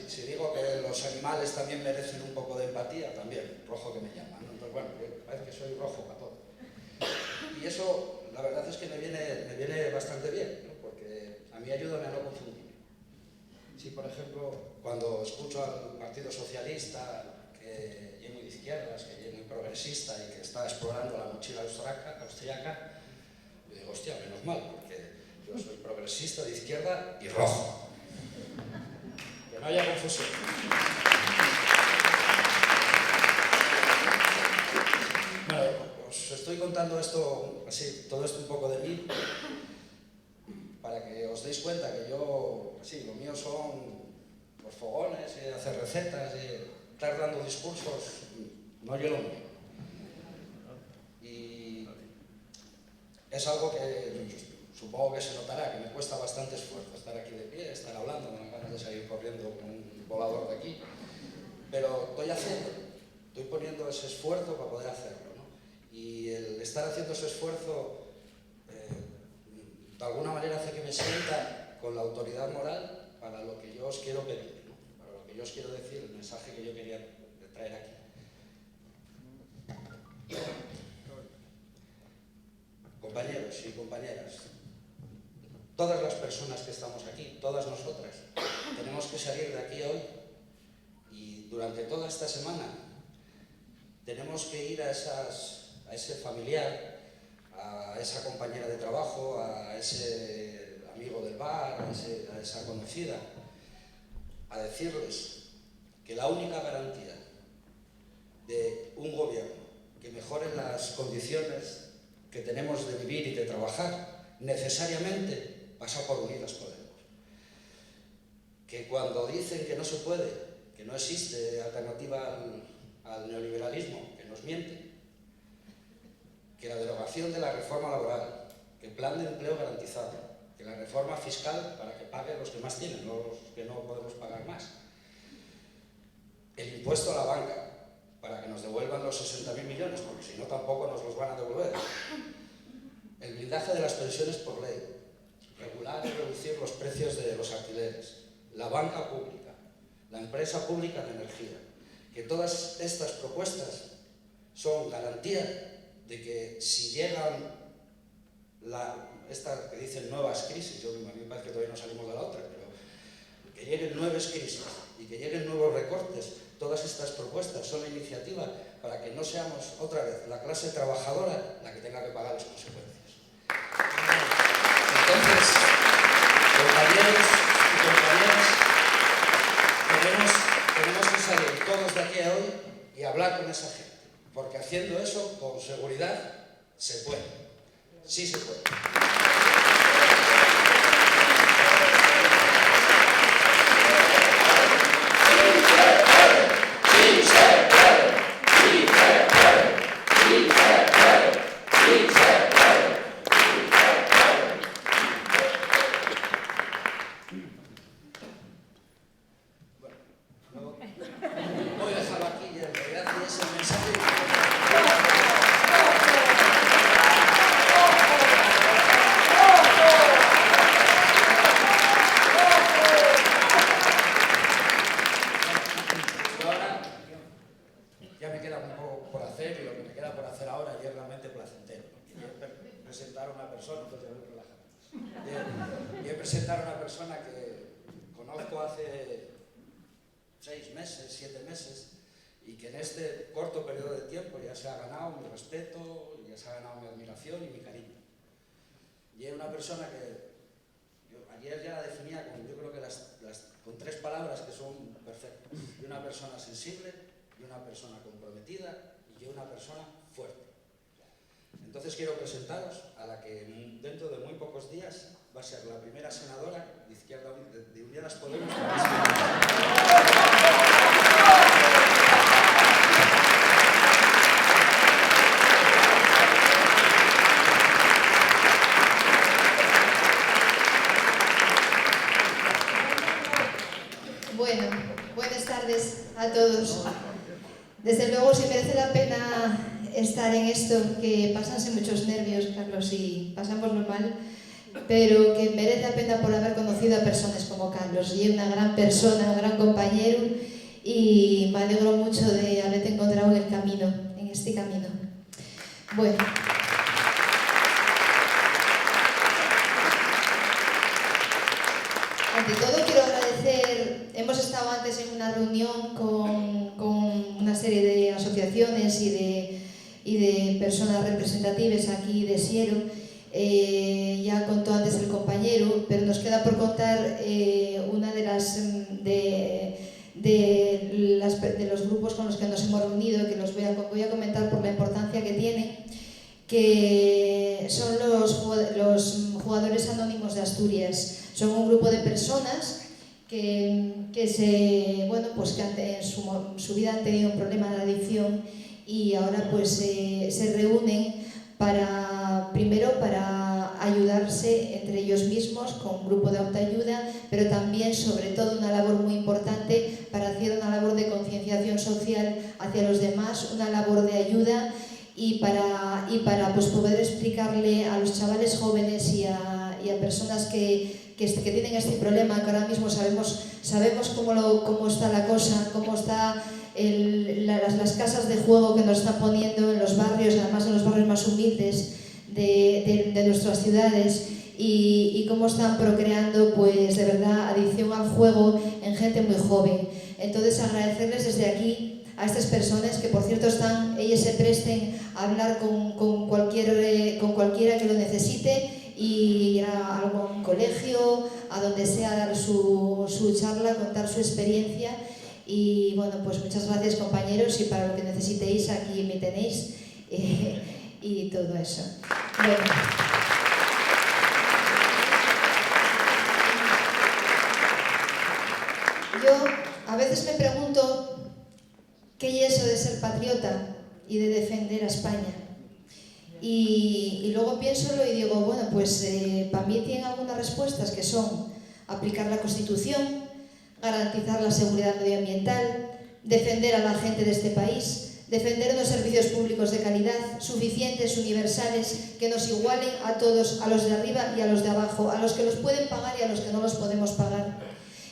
Si digo que los animales también merecen un poco de empatía, también, rojo que me llama, ¿no? Entonces, bueno, parece que soy rojo para todo. Y eso la verdad es que me viene bastante bien, ¿no? Porque a mí ayúdame a no confundir. Si, por ejemplo, cuando escucho al Partido Socialista, que es muy de izquierdas, que es muy progresista y que está explorando la mochila austriaca, yo digo, hostia, menos mal, porque yo soy progresista de izquierda y rojo. Que no haya confusión. Bueno, os estoy contando esto, así, todo esto un poco de mí, para que os deis cuenta que yo, sí, lo mío son los fogones, hacer recetas, estar dando discursos, no yo lo mío. Y es algo que supongo que se notará, que me cuesta bastante esfuerzo estar aquí de pie, estar hablando, me dan ganas de salir corriendo con un volador de aquí, pero estoy poniendo ese esfuerzo para poder hacerlo, ¿no? Y el estar haciendo ese esfuerzo de alguna manera hace que me sienta con la autoridad moral para lo que yo os quiero pedir, ¿no? Para lo que yo os quiero decir, el mensaje que yo quería traer aquí. Compañeros y compañeras, todas las personas que estamos aquí, todas nosotras, tenemos que salir de aquí hoy y durante toda esta semana tenemos que ir a ese familiar, a esa compañera de trabajo, a ese amigo del bar, a esa conocida, a decirles que la única garantía de un gobierno que mejore las condiciones que tenemos de vivir y de trabajar, necesariamente pasa por Unidas Podemos. Que cuando dicen que no se puede, que no existe alternativa al neoliberalismo, que nos miente, que la derogación de la reforma laboral, que el plan de empleo garantizado, que la reforma fiscal para que paguen los que más tienen, no los que no podemos pagar más, el impuesto a la banca, para que nos devuelvan los 60.000 millones, porque si no tampoco nos los van a devolver. El blindaje de las pensiones por ley, regular y reducir los precios de los alquileres, la banca pública, la empresa pública de energía, que todas estas propuestas son garantía de que si llegan estas que dicen nuevas crisis, a mí me parece que todavía no salimos de la otra, pero que lleguen nuevas crisis y que lleguen nuevos recortes, todas estas propuestas son la iniciativa para que no seamos otra vez la clase trabajadora la que tenga que pagar las consecuencias. Entonces, compañeros y compañeras, tenemos que salir todos de aquí a hoy y hablar con esa gente, porque haciendo eso, con seguridad, se puede. Sí se puede. Voy a dejarlo aquí y en realidad es el mensaje. Ahora ya me queda un poco por hacer y lo que me queda por hacer ahora ya es realmente placentero. Y presentar a una persona, presentar a una persona que conozco hace 6 meses, 7 meses, y que en este corto periodo de tiempo ya se ha ganado mi respeto, ya se ha ganado mi admiración y mi cariño. Y es una persona que yo ayer ya la definía con, yo creo que con 3 palabras que son perfectas. Y una persona sensible, y una persona comprometida, y una persona fuerte. Entonces quiero presentaros a la que dentro de muy pocos días va a ser la primera senadora de Izquierda de Unidas Podemos. Bueno, buenas tardes a todos. Desde luego, si merece la pena estar en esto, que pasanse muchos nervios, Carlos, y pasamos mal, pero que merece la pena por haber conocido a personas como Carlos, y es una gran persona, un gran compañero, y me alegro mucho de haberte encontrado en el camino, en este camino. Bueno. Ante todo quiero agradecer, hemos estado antes en una reunión con una serie de asociaciones y de personas representativas aquí de Siero. Ya contó antes el compañero, pero nos queda por contar una de los grupos con los que nos hemos reunido, que los voy a comentar por la importancia que tienen, que son los jugadores anónimos de Asturias. Son un grupo de personas que en su vida han tenido un problema de adicción y ahora pues se reúnen primero para ayudarse entre ellos mismos con un grupo de autoayuda, pero también, sobre todo, una labor muy importante para hacer una labor de concienciación social hacia los demás, una labor de ayuda y para pues, poder explicarle a los chavales jóvenes y a personas que tienen este problema, que ahora mismo sabemos cómo está la cosa, cómo están las casas de juego que nos están poniendo en los barrios, además en los barrios más humildes de nuestras ciudades, y cómo están procreando, pues de verdad, adicción al juego en gente muy joven. Entonces, agradecerles desde aquí a estas personas que, por cierto, ellas se presten a hablar con cualquiera que lo necesite, y ir a algún colegio, a donde sea, dar su charla, contar su experiencia. Y bueno, pues muchas gracias, compañeros, y para lo que necesitéis aquí me tenéis, y todo eso. Bueno. Yo a veces me pregunto qué es eso de ser patriota y de defender a España. Y luego piénsolo y digo, bueno, pues para mí tienen algunas respuestas que son aplicar la Constitución, garantizar la seguridad medioambiental, defender a la gente de este país, defender unos servicios públicos de calidad, suficientes, universales, que nos igualen a todos, a los de arriba y a los de abajo, a los que los pueden pagar y a los que no los podemos pagar.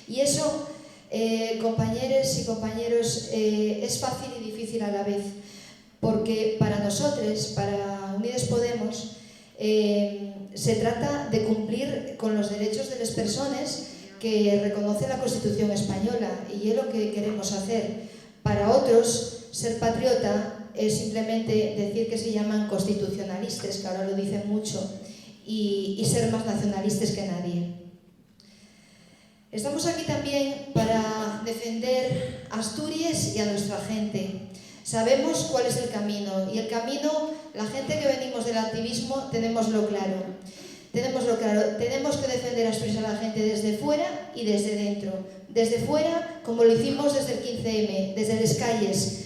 Y eso, compañeras y compañeros, es fácil y difícil a la vez. Porque para nosotros, para Unides Podemos, se trata de cumplir con los derechos de las personas que reconoce la Constitución española, y es lo que queremos hacer. Para otros, ser patriota es simplemente decir que se llaman constitucionalistas, que ahora lo dicen mucho, y ser más nacionalistas que nadie. Estamos aquí también para defender a Asturias y a nuestra gente. Sabemos cuál es el camino, y el camino, la gente que venimos del activismo, tenemoslo claro. Tenemos que defender a Asturias a la gente desde fuera y desde dentro. Desde fuera, como lo hicimos desde el 15M, desde las calles,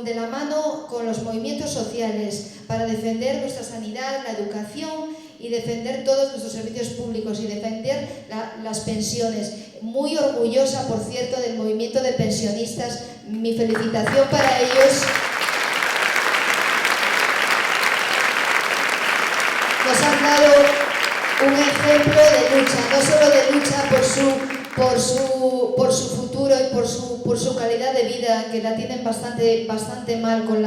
de la mano con los movimientos sociales, para defender nuestra sanidad, la educación, y defender todos nuestros servicios públicos y defender las pensiones. Muy orgullosa, por cierto, del movimiento de pensionistas. Mi felicitación para ellos. Nos han dado un ejemplo de lucha, no solo de lucha por su futuro y por su calidad de vida, que la tienen bastante mal con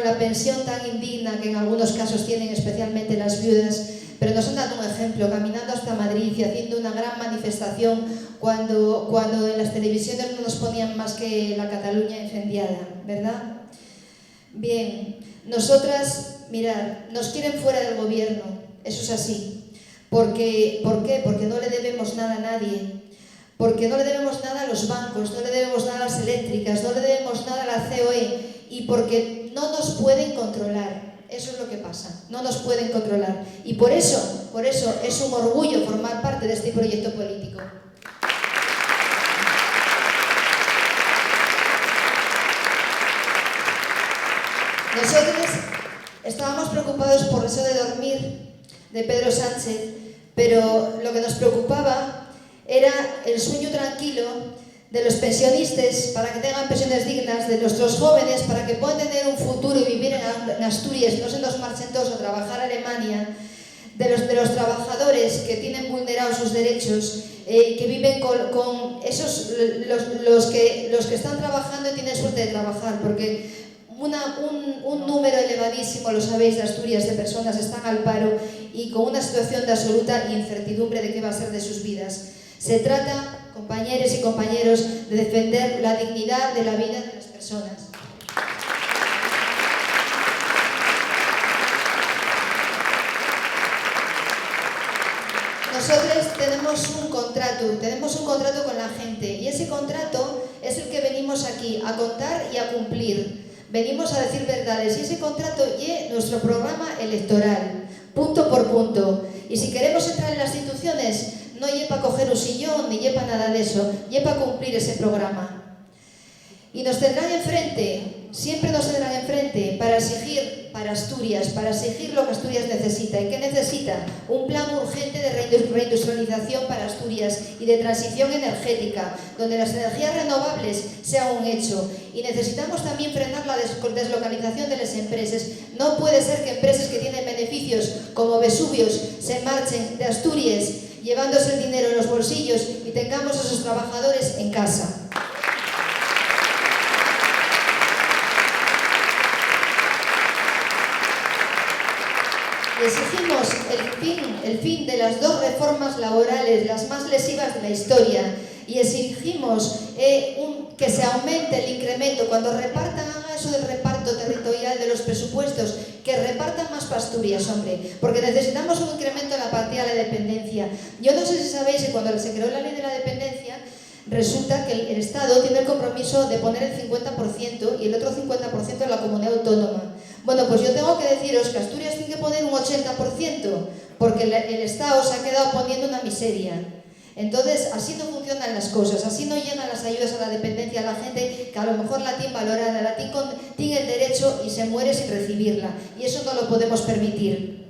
la pensión tan indigna que en algunos casos tienen, especialmente las viudas, pero nos han dado un ejemplo caminando hasta Madrid y haciendo una gran manifestación cuando en las televisiones no nos ponían más que la Cataluña incendiada, ¿verdad? Bien, nosotras, mirad, nos quieren fuera del gobierno, eso es así. ¿Por qué? Porque no le debemos nada a nadie. Porque no le debemos nada a los bancos, no le debemos nada a las eléctricas, no le debemos nada a la COE, y porque no nos pueden controlar. Eso es lo que pasa, no nos pueden controlar. Y por eso es un orgullo formar parte de este proyecto político. Nosotros estábamos preocupados por eso de dormir de Pedro Sánchez, pero lo que nos preocupaba era el sueño tranquilo de los pensionistas, para que tengan pensiones dignas, de nuestros jóvenes, para que puedan tener un futuro y vivir en Asturias, no se nos marchen todos a trabajar a Alemania, de los trabajadores que tienen vulnerados sus derechos, que viven con esos, los que están trabajando y tienen suerte de trabajar, porque un número elevadísimo, lo sabéis, de Asturias, de personas están al paro y con una situación de absoluta incertidumbre de qué va a ser de sus vidas. Se trata, compañeros y compañeros, de defender la dignidad de la vida de las personas. Nosotros tenemos un contrato con la gente y ese contrato es el que venimos aquí a contar y a cumplir. Venimos a decir verdades y ese contrato es nuestro programa electoral, punto por punto. Y si queremos entrar en las instituciones, no es para coger un sillón ni es para nada de eso, es para cumplir ese programa. Y nos tendrán enfrente, siempre nos tendrán enfrente para exigir para Asturias, para exigir lo que Asturias necesita. ¿Y qué necesita? Un plan urgente de reindustrialización para Asturias y de transición energética, donde las energías renovables sean un hecho. Y necesitamos también frenar la deslocalización de las empresas. No puede ser que empresas que tienen beneficios como Vesuvios se marchen de Asturias llevándose el dinero en los bolsillos y tengamos a sus trabajadores en casa. Exigimos el fin de las dos reformas laborales, las más lesivas de la historia, y exigimos que se aumente el incremento. Cuando repartan, hagan eso del reparto territorial de los presupuestos, que repartan más para Asturias, hombre, porque necesitamos un incremento en la partida de la dependencia. Yo no sé si sabéis que cuando se creó la ley de la dependencia, resulta que el Estado tiene el compromiso de poner el 50% y el otro 50% en la comunidad autónoma. Bueno, pues yo tengo que deciros que Asturias tiene que poner un 80%, porque el Estado se ha quedado poniendo una miseria. Entonces, así no funcionan las cosas, así no llegan las ayudas a la dependencia a la gente que a lo mejor la tiene valorada, la tiene el derecho y se muere sin recibirla. Y eso no lo podemos permitir.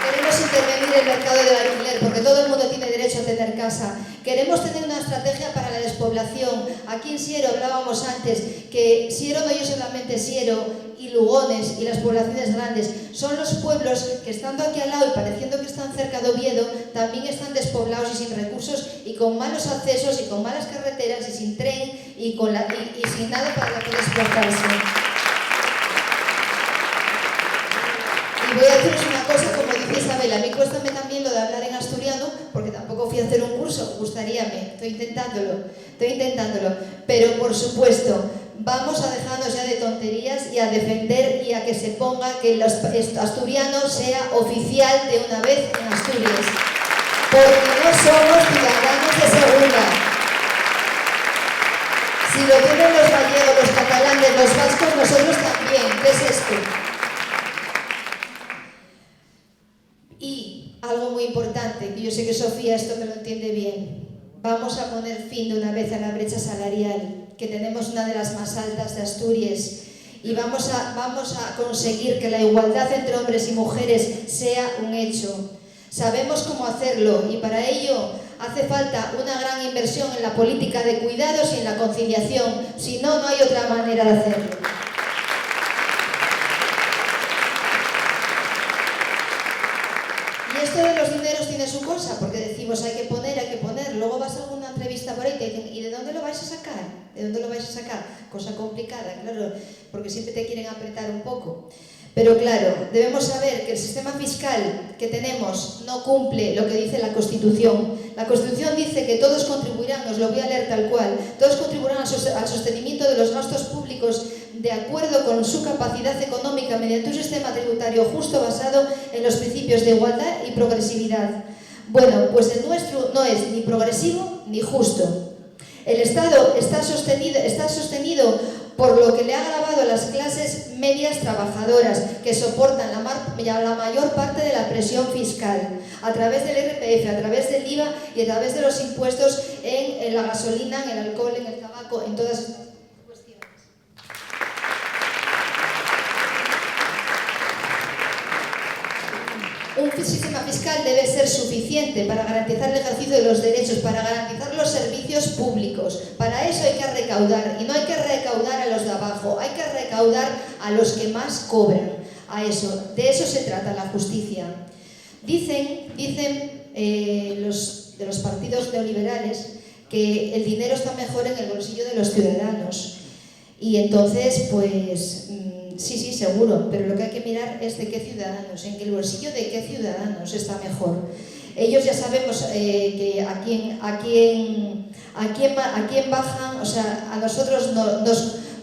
Queremos intervenir en el mercado del alquiler porque todo el mundo tiene derecho a tener casa. Queremos tener una estrategia para la despoblación. Aquí en Siero hablábamos antes que Siero no es solamente Siero y Lugones y las poblaciones grandes. Son los pueblos que estando aquí al lado y pareciendo que están cerca de Oviedo también están despoblados y sin recursos y con malos accesos y con malas carreteras y sin tren y sin nada para poder desplazarse. Y voy a deciros una cosa, como dice Isabel, a mí cuéstame también lo de hablar en asturiano, porque tampoco fui a hacer un curso, gustaríame, estoy intentándolo, pero por supuesto, vamos a dejarnos ya de tonterías y a defender y a que se ponga que el asturiano sea oficial de una vez en Asturias, porque no somos ciudadanos de segunda. Si lo tienen los gallegos, los catalanes, los vascos, nosotros también. ¿Qué es esto? Y algo muy importante, que yo sé que Sofía esto me lo entiende bien, vamos a poner fin de una vez a la brecha salarial, que tenemos una de las más altas de Asturias, y vamos a conseguir que la igualdad entre hombres y mujeres sea un hecho. Sabemos cómo hacerlo y para ello hace falta una gran inversión en la política de cuidados y en la conciliación, si no, no hay otra manera de hacerlo. Y esto de los dineros tiene su cosa, porque decimos hay que poner, luego vas a alguna entrevista por ahí y te dicen ¿y de dónde lo vais a sacar? ¿De dónde lo vais a sacar? Cosa complicada, claro, porque siempre te quieren apretar un poco. Pero claro, debemos saber que el sistema fiscal que tenemos no cumple lo que dice la Constitución. La Constitución dice que todos contribuirán, os lo voy a leer tal cual, todos contribuirán al sostenimiento de los gastos públicos de acuerdo con su capacidad económica mediante un sistema tributario justo basado en los principios de igualdad y progresividad. Bueno, pues el nuestro no es ni progresivo ni justo. El Estado está sostenido por lo que le ha agravado a las clases medias trabajadoras, que soportan la mayor parte de la presión fiscal, a través del IRPF, a través del IVA y a través de los impuestos en la gasolina, en el alcohol, en el tabaco, en todas estas cuestiones. Un sistema fiscal debe ser suficiente para garantizar el ejercicio de los derechos, para garantizar los servicios públicos. Para eso hay que recaudar, y no hay que recaudar a los de abajo, hay que recaudar a los que más cobran. De eso se trata la justicia. Dicen los partidos neoliberales que el dinero está mejor en el bolsillo de los ciudadanos. Y entonces, pues, sí, seguro, pero lo que hay que mirar es de qué ciudadanos, en el bolsillo de qué ciudadanos está mejor. Ellos ya sabemos que a quién bajan, o sea, a nosotros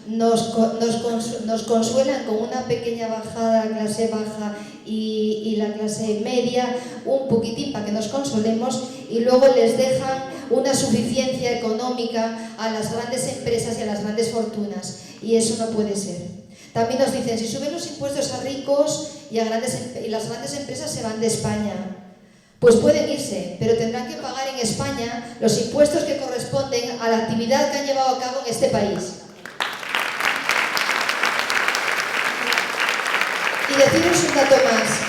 nos consuelan con una pequeña bajada a la clase baja y la clase media, un poquitín para que nos consolemos, y luego les dejan una suficiencia económica a las grandes empresas y a las grandes fortunas, y eso no puede ser. También nos dicen, si suben los impuestos a ricos y las grandes empresas se van de España. Pues pueden irse, pero tendrán que pagar en España los impuestos que corresponden a la actividad que han llevado a cabo en este país. Y deciros un dato más.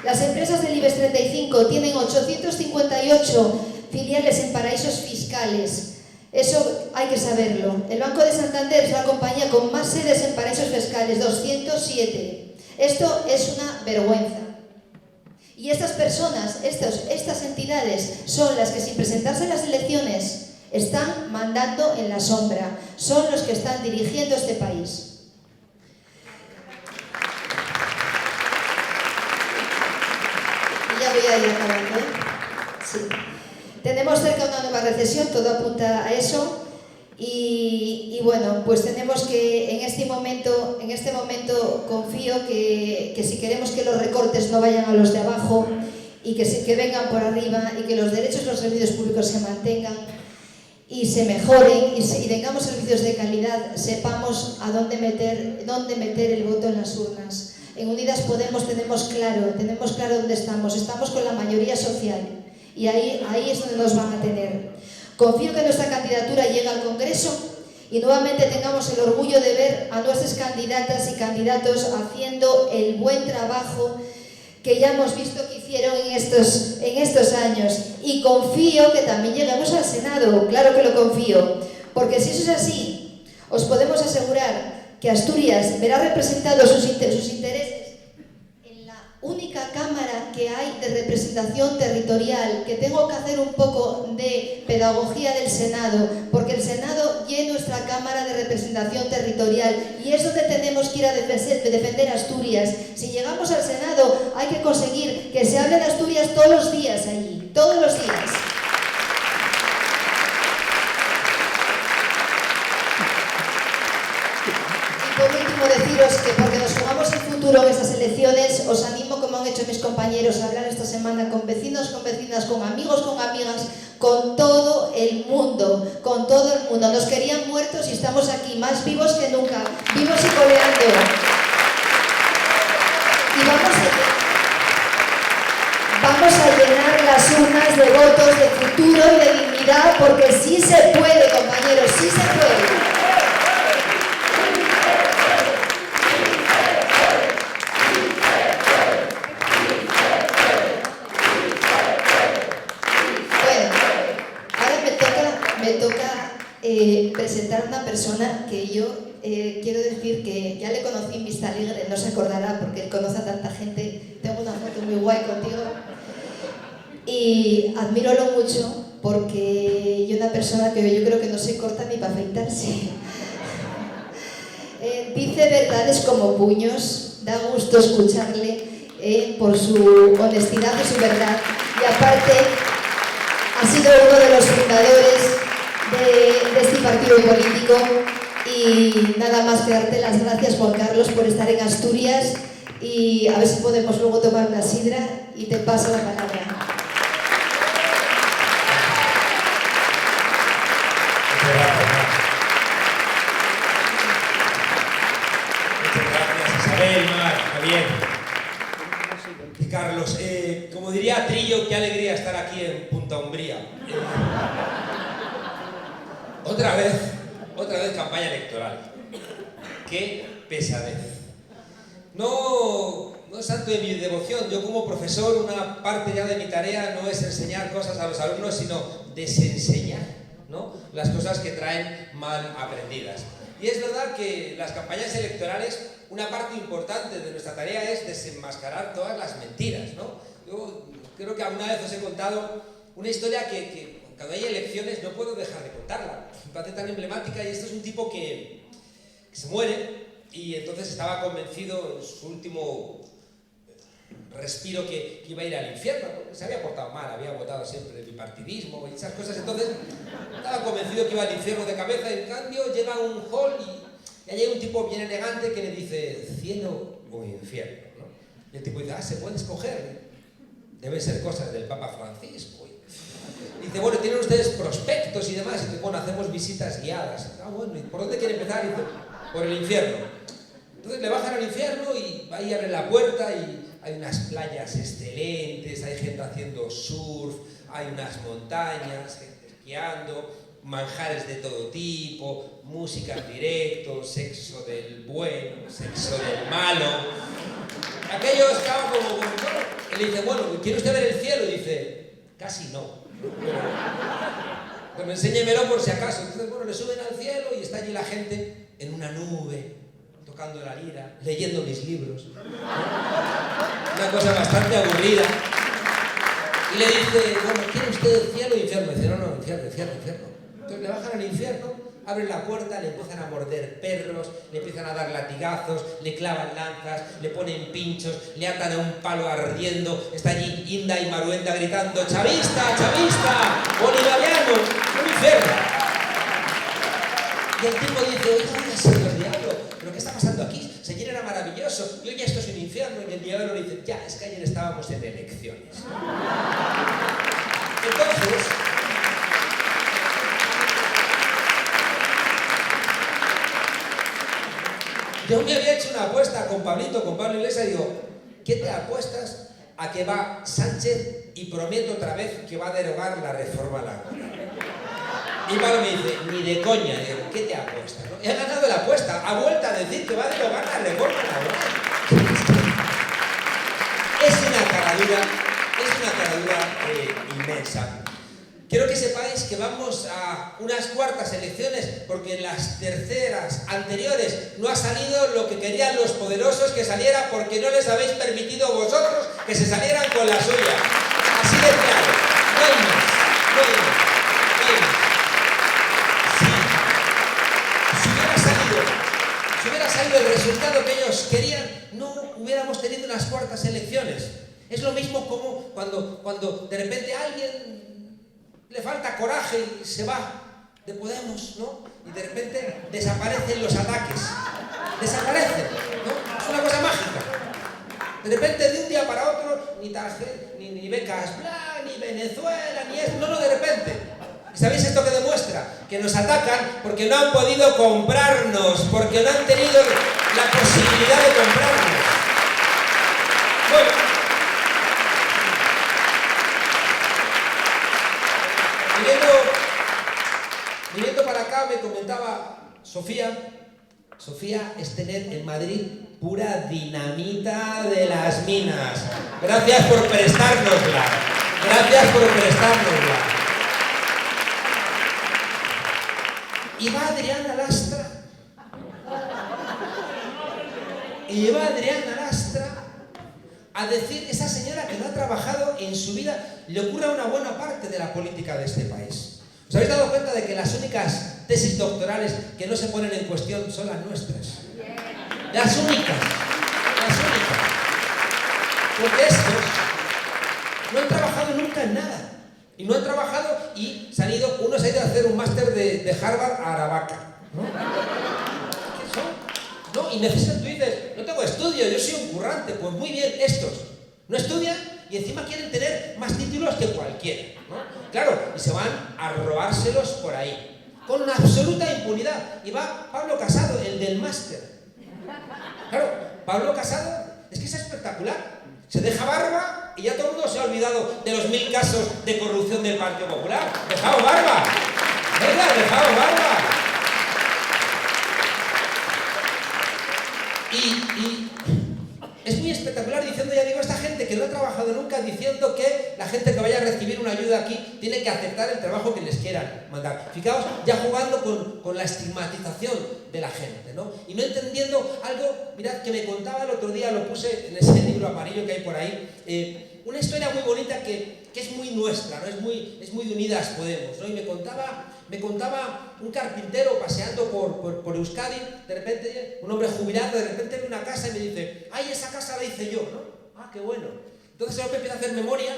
Las empresas del IBEX 35 tienen 858 filiales en paraísos fiscales. Eso hay que saberlo. El Banco de Santander es la compañía con más sedes en paraísos fiscales, 207. Esto es una vergüenza. Y estas personas, estas entidades, son las que sin presentarse en las elecciones están mandando en la sombra. Son los que están dirigiendo este país. Ya voy a ir acabando, ¿eh? Sí. Tenemos cerca una nueva recesión, todo apunta a eso. Y bueno, pues tenemos que en este momento confío que si queremos que los recortes no vayan a los de abajo y que vengan por arriba y que los derechos de los servicios públicos se mantengan y se mejoren y tengamos servicios de calidad, sepamos a dónde meter el voto en las urnas. En Unidas Podemos tenemos claro dónde estamos con la mayoría social y ahí es donde nos van a tener. Confío que nuestra candidatura llegue al Congreso y nuevamente tengamos el orgullo de ver a nuestras candidatas y candidatos haciendo el buen trabajo que ya hemos visto que hicieron en estos años. Y confío que también lleguemos al Senado, claro que lo confío, porque si eso es así, os podemos asegurar que Asturias verá representados sus intereses en la única cámara que hay de representación territorial, que tengo que hacer un poco de pedagogía del Senado, porque el Senado ya es nuestra cámara de representación territorial y es donde tenemos que ir a defender Asturias. Si llegamos al Senado hay que conseguir que se hable de Asturias todos los días allí, todos los días. Por último, deciros que porque nos jugamos el futuro en estas elecciones, os animo, como han hecho mis compañeros, a hablar esta semana con vecinos, con vecinas, con amigos, con amigas, con todo el mundo, con todo el mundo. Nos querían muertos y estamos aquí, más vivos que nunca, vivos y coleando. Y vamos a llenar las urnas de votos de futuro y de dignidad, porque sí se puede, compañeros, sí se puede. Presentar a una persona que yo quiero decir que ya le conocí en Vista Alegre, no se acordará porque él conoce a tanta gente, tengo una foto muy guay contigo y admíralo mucho porque yo una persona que yo creo que no se corta ni para afeitarse. Dice verdades como puños, da gusto escucharle por su honestidad y su verdad, y aparte ha sido uno de los fundadores de este partido político. Y nada más que darte las gracias, Juan Carlos, por estar en Asturias, y a ver si podemos luego tomar una sidra y te paso la palabra. Muchas gracias, Isabel, Mar, Javier y Carlos. Como diría Trillo, qué alegría estar aquí en Punta Umbría. Otra vez campaña electoral. Qué pesadez. No es santo de mi devoción. Yo como profesor, una parte ya de mi tarea no es enseñar cosas a los alumnos, sino desenseñar, ¿no?, las cosas que traen mal aprendidas. Y es verdad que las campañas electorales, una parte importante de nuestra tarea es desenmascarar todas las mentiras, ¿no? Yo creo que alguna vez os he contado una historia que cuando hay elecciones no puedo dejar de contarla. Me parece tan emblemática y esto es un tipo que se muere y entonces estaba convencido en su último respiro que iba a ir al infierno, porque se había portado mal, había votado siempre el bipartidismo y esas cosas, entonces estaba convencido que iba al infierno de cabeza. En cambio llega a un hall y allí hay un tipo bien elegante que le dice cielo o infierno, ¿no? Y el tipo dice, se puede escoger, deben ser cosas del Papa Francisco. Y dice, bueno, ¿tienen ustedes prospectos y demás? Y dice, bueno, hacemos visitas guiadas. Bueno, ¿y por dónde quiere empezar? Y dice, por el infierno. Entonces le bajan al infierno y va y abre la puerta y hay unas playas excelentes, hay gente haciendo surf, hay unas montañas, gente esquiando, manjares de todo tipo, música en directo, sexo del bueno, sexo del malo. Aquello estaba como bueno, y le dice, bueno, ¿quiere usted ver el cielo? Y dice, casi no. Bueno, enséñemelo por si acaso. Entonces, bueno, le suben al cielo y está allí la gente en una nube, tocando la lira, leyendo mis libros. Una cosa bastante aburrida. Y le dice, bueno, ¿quiere usted cielo o infierno? Y dice, no, infierno. Entonces le bajan al infierno, abren la puerta, le empiezan a morder perros, le empiezan a dar latigazos, le clavan lanzas, le ponen pinchos, le atan a un palo ardiendo, está allí Inda y Maruenda gritando, ¡chavista, chavista! ¡Bolivariano! ¡Un infierno! Y el tipo dice, oiga, señor diablo, ¿pero qué está pasando aquí? Si ayer era maravilloso, y hoy esto es un infierno. Y el diablo le dice, ya, es que ayer estábamos en elecciones. Entonces, yo me había hecho una apuesta con Pablo Iglesias y digo, ¿qué te apuestas a que va Sánchez y promete otra vez que va a derogar la reforma laboral? Y Pablo me dice, ni de coña. Y digo, ¿qué te apuestas? ¿No? He ganado la apuesta, ha vuelto a decir que va a derogar la reforma laboral. Es una caradura inmensa. Quiero que sepáis que vamos a unas cuartas elecciones porque en las terceras anteriores no ha salido lo que querían los poderosos que saliera porque no les habéis permitido vosotros que se salieran con la suya. Así de claro. No hay más. Si hubiera salido el resultado que ellos querían, no hubiéramos tenido unas cuartas elecciones. Es lo mismo como cuando de repente a alguien le falta coraje y se va de Podemos, ¿no? Y de repente desaparecen los ataques. Desaparecen, ¿no? Es una cosa mágica. De repente, de un día para otro, ni becas, bla, ni Venezuela, ni eso. No, de repente. ¿Y sabéis esto que demuestra? Que nos atacan porque no han podido comprarnos, porque no han tenido la posibilidad de comprarnos. Bueno. Viniendo para acá me comentaba Sofía es tener en Madrid pura dinamita de las minas. Gracias por prestárnosla. Y va Adriana Lastra a decir, esa señora que no ha trabajado en su vida, le ocurre a una buena parte de la política de este país. ¿Os habéis dado cuenta de que las únicas tesis doctorales que no se ponen en cuestión son las nuestras? Las únicas. Porque estos no han trabajado nunca en nada. Y no han trabajado y uno se ha ido a hacer un máster de Harvard a Aravaca, ¿no? ¿Qué son? ¿No? Y necesitan, tú dices, no tengo estudio, yo soy un currante. Pues muy bien, estos no estudian y encima quieren tener más títulos que cualquiera, ¿no? Claro, y se van a robárselos por ahí, con una absoluta impunidad. Y va Pablo Casado, el del máster. Claro, Pablo Casado es que es espectacular. Se deja barba y ya todo el mundo se ha olvidado de los 1000 casos de corrupción del Partido Popular. ¡Dejaos barba! ¡Venga, dejaos barba! Y es muy espectacular diciendo, ya digo, esta gente que no ha trabajado nunca, diciendo que la gente que vaya a recibir una ayuda aquí tiene que aceptar el trabajo que les quieran mandar. Fijaos, ya jugando con la estigmatización de la gente, ¿no? Y no entendiendo algo, mirad, que me contaba el otro día, lo puse en ese libro amarillo que hay por ahí, una historia muy bonita que es muy nuestra, ¿no? Es muy de Unidas Podemos, ¿no? Y me contaba un carpintero paseando por Euskadi, de repente, un hombre jubilado, de repente ve una casa y me dice, ¡ay, esa casa la hice yo!, ¿no? ¡Ah, qué bueno! Entonces el hombre empieza a hacer memoria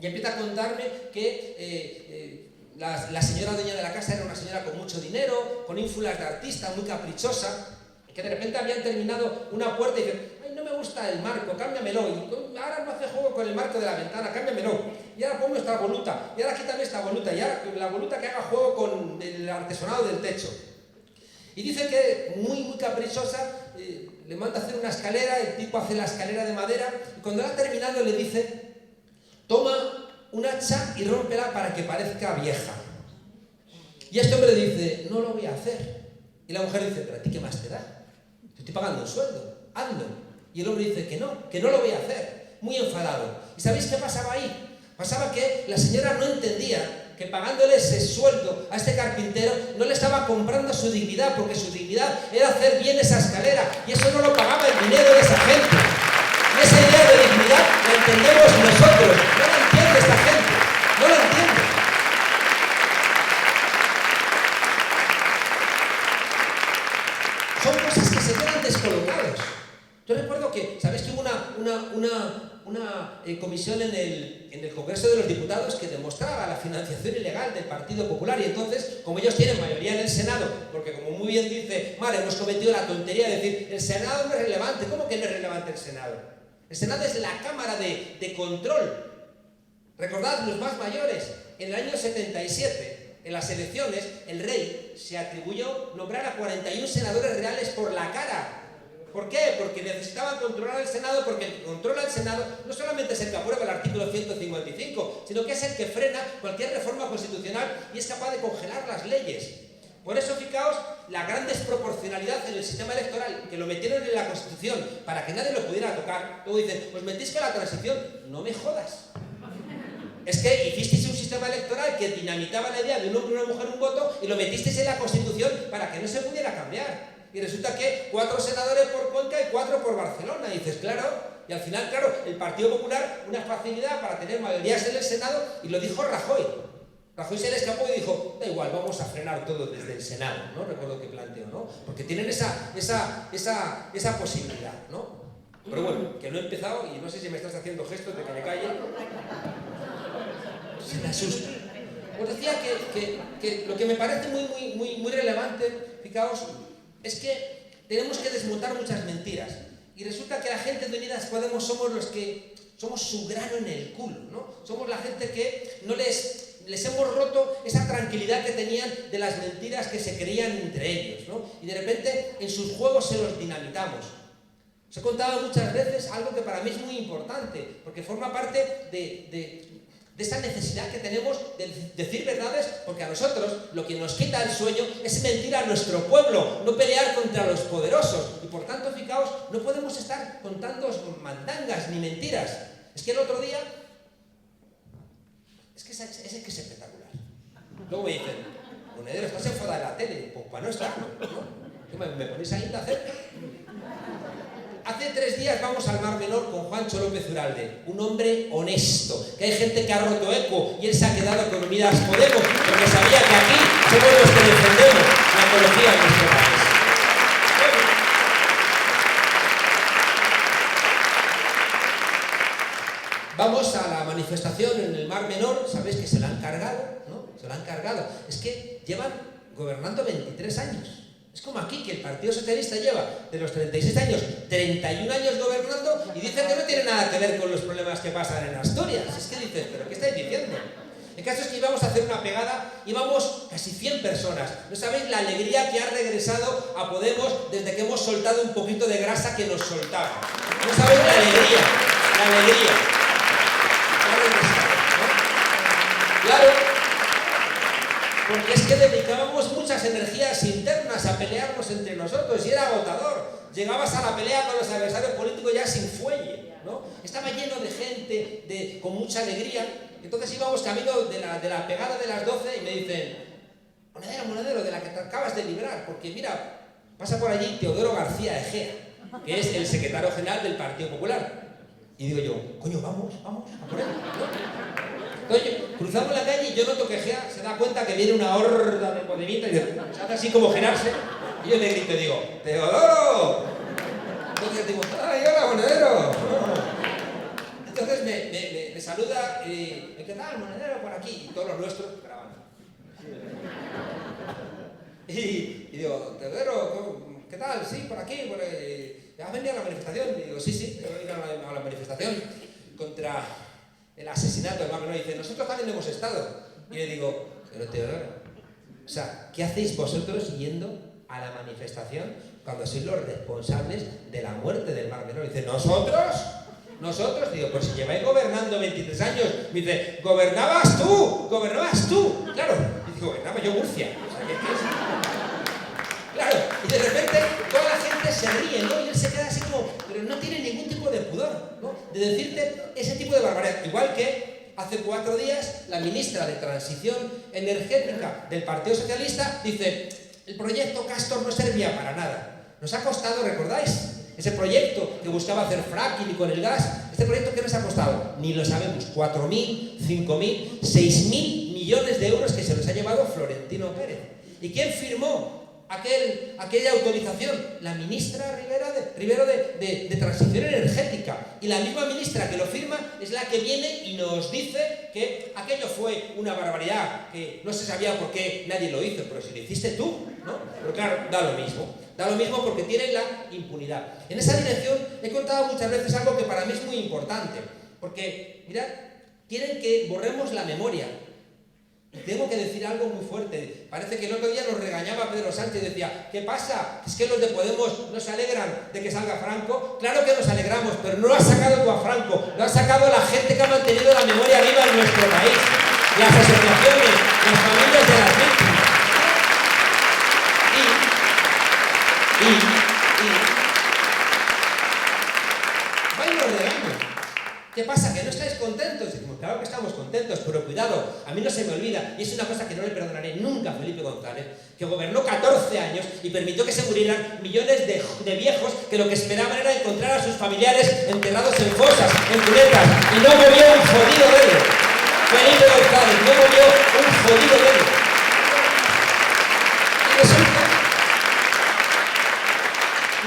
y empieza a contarme que la señora dueña de la casa era una señora con mucho dinero, con ínfulas de artista, muy caprichosa, que de repente habían terminado una puerta y dicen, ¡ay, no me gusta el marco, cámbiamelo! Y ahora no hace juego con el marco de la ventana, cámbiamelo. Y ahora ponme esta voluta, y ahora quítame esta voluta, y ahora la voluta que haga juego con el artesonado del techo. Y dice que muy caprichosa, le manda a hacer una escalera, el tipo hace la escalera de madera, y cuando la ha terminado le dice, toma un hacha y rómpela para que parezca vieja. Y este hombre le dice, no lo voy a hacer. Y la mujer dice, pero ¿a ti qué más te da? Te estoy pagando un sueldo, hazlo. Y el hombre dice que no lo voy a hacer. Muy enfadado. ¿Y sabéis qué pasaba ahí? Pasaba que la señora no entendía que pagándole ese sueldo a este carpintero no le estaba comprando su dignidad, porque su dignidad era hacer bien esa escalera, y eso no lo pagaba el dinero de esa gente. Y esa idea de dignidad la entendemos nosotros. No la entiende esta gente, no la entiende. Son cosas que se quedan descolocados. Yo recuerdo que, ¿sabéis que hubo una comisión en el Congreso de los Diputados que demostraba la financiación ilegal del Partido Popular? Y entonces, como ellos tienen mayoría en el Senado, porque como muy bien dice Mar, hemos cometido la tontería de decir, el Senado no es relevante. ¿Cómo que no es relevante el Senado? El Senado es la Cámara de control. Recordad, los más mayores, en el año 77, en las elecciones, el rey se atribuyó nombrar a 41 senadores reales por la cara. ¿Por qué? Porque necesitaban controlar el Senado, porque el que controla el Senado no solamente es el que aprueba el artículo 155, sino que es el que frena cualquier reforma constitucional y es capaz de congelar las leyes. Por eso, fijaos, la gran desproporcionalidad en el sistema electoral, que lo metieron en la Constitución para que nadie lo pudiera tocar. Luego dicen, pues metís con la transición. No me jodas. Es que hicisteis un sistema electoral que dinamitaba la idea de un hombre, una mujer, un voto, y lo metisteis en la Constitución para que no se pudiera cambiar. Y resulta que 4 senadores por Cuenca y 4 por Barcelona. Y dices, claro, y al final, claro, el Partido Popular, una facilidad para tener mayorías en el Senado, y lo dijo Rajoy. Rajoy se le escapó y dijo, da igual, vamos a frenar todo desde el Senado, ¿no? Recuerdo que planteó, ¿no? Porque tienen esa posibilidad, ¿no? Pero bueno, que no he empezado y no sé si me estás haciendo gestos de que me calle. Se me asusta. Os decía que lo que me parece muy relevante, fijaos, es que tenemos que desmontar muchas mentiras. Y resulta que la gente de Unidas Podemos somos los que somos su grano en el culo, ¿no? Somos la gente que no les hemos roto esa tranquilidad que tenían de las mentiras que se creían entre ellos, ¿no? Y de repente en sus juegos se los dinamitamos. Os he contado muchas veces algo que para mí es muy importante, porque forma parte de esa necesidad que tenemos de decir verdades, porque a nosotros lo que nos quita el sueño es mentir a nuestro pueblo, no pelear contra los poderosos. Y por tanto, fijaos, no podemos estar contando mandangas ni mentiras. Es que el otro día, es que es espectacular. Luego me dicen, Monedero, estás enfadada de la tele, pues para no estarlo, ¿no? ¿Me ponéis ahí a hacer? Hace 3 días vamos al Mar Menor con Juancho López Uralde, un hombre honesto, que hay gente que ha roto eco y él se ha quedado con Unidas Podemos, porque sabía que aquí somos los que defendemos la ecología en nuestro país. Vamos a la manifestación en el Mar Menor, sabéis que se la han cargado, ¿no? Se la han cargado. Es que llevan gobernando 23 años. Es como aquí, que el Partido Socialista lleva de los 36 años, 31 años gobernando y dicen que no tiene nada que ver con los problemas que pasan en Asturias. Es que dices, ¿pero qué estáis diciendo? El caso es que íbamos a hacer una pegada, íbamos casi 100 personas. No sabéis la alegría que ha regresado a Podemos desde que hemos soltado un poquito de grasa que nos soltaba. No sabéis la alegría que ha regresado, ¿no? Claro. Porque es que dedicábamos muchas energías internas a pelearnos entre nosotros y era agotador. Llegabas a la pelea con los adversarios políticos ya sin fuelle, ¿no? Estaba lleno de gente con mucha alegría. Entonces íbamos camino de la pegada de las 12 y me dicen, Monedero, de la que te acabas de librar, porque mira, pasa por allí Teodoro García Egea, que es el secretario general del Partido Popular. Y digo yo, coño, vamos a por él, ¿no? Entonces, cruzamos la calle y yo noto que Gea se da cuenta que viene una horda de podemitas y se hace así como girarse. Y yo le grito y digo, ¡Teodoro! Entonces digo, ¡ay, hola, monedero! Entonces me saluda y, ¿qué tal, monedero, por aquí? Y todos los nuestros grabando. Y digo, Teodoro, ¿qué tal? Sí, por aquí, ¿has venido a la manifestación? Y digo, sí, voy a ir a la manifestación contra el asesinato del Mar Menor. Y dice, nosotros también hemos estado. Y le digo, pero Teodoro, o sea, ¿qué hacéis vosotros yendo a la manifestación cuando sois los responsables de la muerte del Mar Menor? Y dice, ¿nosotros? Digo, pues si lleváis gobernando 23 años. Me dice, gobernabas tú. Claro, y digo, gobernaba yo Murcia. O sea, ¿qué es? Claro, y de repente toda la gente se ríe, ¿no? Y él se queda así como, pero no tiene ningún tipo de pudor, ¿no? De decirte ese tipo de barbaridad. Igual que hace 4 días la ministra de Transición Energética del Partido Socialista dice, el proyecto Castor no servía para nada. Nos ha costado, ¿recordáis? Ese proyecto que buscaba hacer fracking y con el gas, ¿este proyecto qué nos ha costado? Ni lo sabemos. 4.000, 5.000, 6.000 millones de euros que se los ha llevado Florentino Pérez. ¿Y quién firmó aquella autorización? La ministra Rivero de Transición Energética. Y la misma ministra que lo firma es la que viene y nos dice que aquello fue una barbaridad, que no se sabía por qué nadie lo hizo, pero si lo hiciste tú, ¿no? Pero claro, da lo mismo porque tienen la impunidad. En esa dirección he contado muchas veces algo que para mí es muy importante, porque, mirad, quieren que borremos la memoria. Y tengo que decir algo muy fuerte. Parece que el otro día nos regañaba Pedro Sánchez y decía, ¿qué pasa? ¿Es que los de Podemos no se alegran de que salga Franco? Claro que nos alegramos, pero no lo has sacado tú a Franco, lo ha sacado la gente que ha mantenido la memoria viva en nuestro país, las asociaciones, las familias de las víctimas. Vais los regaños. ¿Qué pasa? ¿Que no estáis contentos? Decimos, claro que estamos contentos, pero cuidado, a mí no se me olvida, y es una cosa que no le perdonaré nunca a Felipe González, que gobernó 14 años y permitió que se murieran millones de viejos que lo que esperaban era encontrar a sus familiares enterrados en fosas, en cunetas, y no movió un jodido dedo. Felipe González no movió un jodido dedo.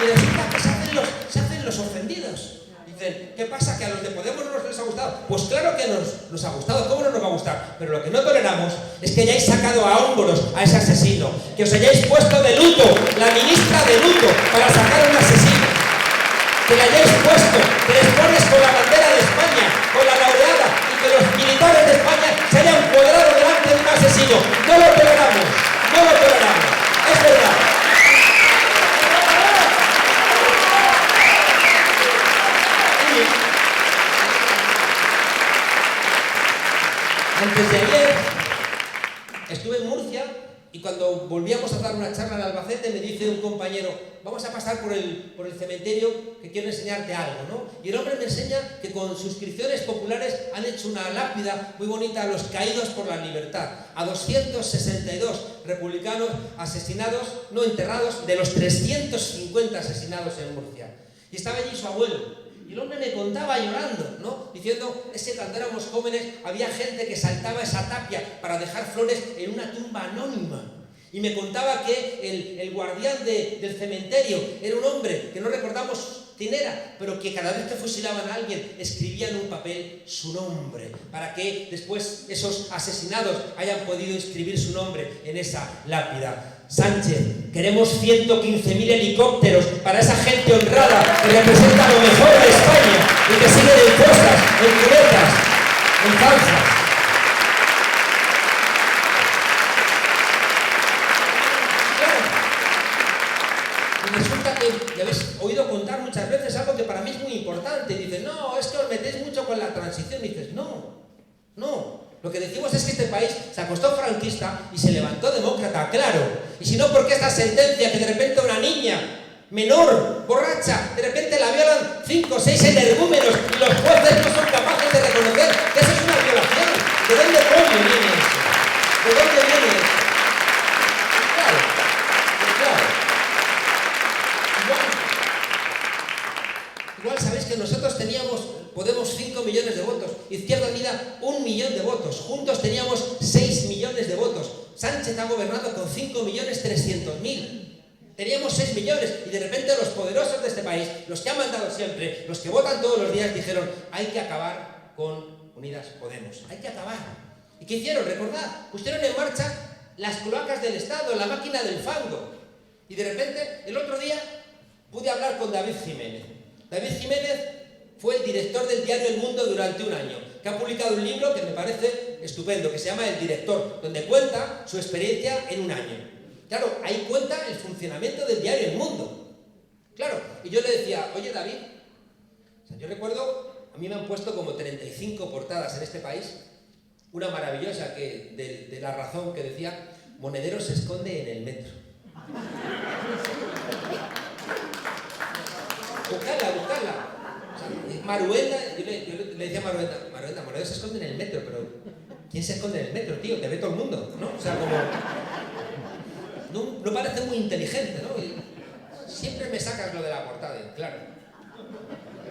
Y resulta que se hacen los ofendidos. Dicen, ¿qué pasa? ¿Que a los de Podemos no les ha gustado? Pues claro que nos ha gustado, ¿cómo no nos va a gustar? Pero lo que no toleramos es que hayáis sacado a hombros a ese asesino, que os hayáis puesto de luto, la ministra de luto, para sacar a un asesino, que le hayáis puesto, que les pones con la bandera de España, con la laureada, y que los militares de España se hayan cuadrado delante de un asesino. No lo toleramos, es verdad. Antes de ayer estuve en Murcia y cuando volvíamos a dar una charla en Albacete me dice un compañero, vamos a pasar por el cementerio que quiero enseñarte algo, ¿no? Y el hombre me enseña que con suscripciones populares han hecho una lápida muy bonita a los caídos por la libertad, a 262 republicanos asesinados, no enterrados, de los 350 asesinados en Murcia. Y estaba allí su abuelo. Y el hombre me contaba llorando, ¿no? Diciendo, es que cuando éramos jóvenes había gente que saltaba esa tapia para dejar flores en una tumba anónima. Y me contaba que el guardián del cementerio era un hombre que no recordamos quién era, pero que cada vez que fusilaban a alguien escribía en un papel su nombre, para que después esos asesinados hayan podido escribir su nombre en esa lápida. Sánchez, queremos 115.000 helicópteros para esa gente honrada que representa lo mejor de España y que sigue en fosas, en cunetas, en falsas. Y resulta que, ya habéis oído contar muchas veces algo que para mí es muy importante. Dicen, no, es que os metéis mucho con la transición. Y dices, no. Lo que decimos es que este país se acostó franquista y se levantó demócrata, claro. Y si no, ¿por qué esta sentencia que de repente una niña menor, borracha, de repente la violan 5 o 6 energúmenos y los jueces no son capaces de reconocer que eso es una violación? ¿De dónde coño viene eso? ¿De dónde viene eso? Claro. Igual sabéis que nosotros teníamos Podemos 5 millones de votos, Izquierda Unida 1 millón de votos, juntos teníamos 6 millones de votos, Sánchez ha gobernado con 5.300.000, teníamos 6 millones y de repente los poderosos de este país, los que han mandado siempre, los que votan todos los días, dijeron hay que acabar con Unidas Podemos, hay que acabar. ¿Y qué hicieron? Recordad, pusieron en marcha las cloacas del Estado, la máquina del fango. Y de repente, el otro día, pude hablar con David Jiménez. David Jiménez fue el director del diario El Mundo durante un año, que ha publicado un libro que me parece estupendo, que se llama El Director, donde cuenta su experiencia en un año. Claro, ahí cuenta el funcionamiento del diario El Mundo. Claro, y yo le decía, oye David, yo recuerdo, a mí me han puesto como 35 portadas en este país, una maravillosa de La Razón que decía, Monedero se esconde en el metro. Buscadla. Maruenda, yo le decía a Maruenda, Monedero se esconde en el metro, pero ¿quién se esconde en el metro, tío? Te ve todo el mundo, ¿no? O sea, como... No parece muy inteligente, ¿no? Y siempre me sacas lo de la portada, y, claro.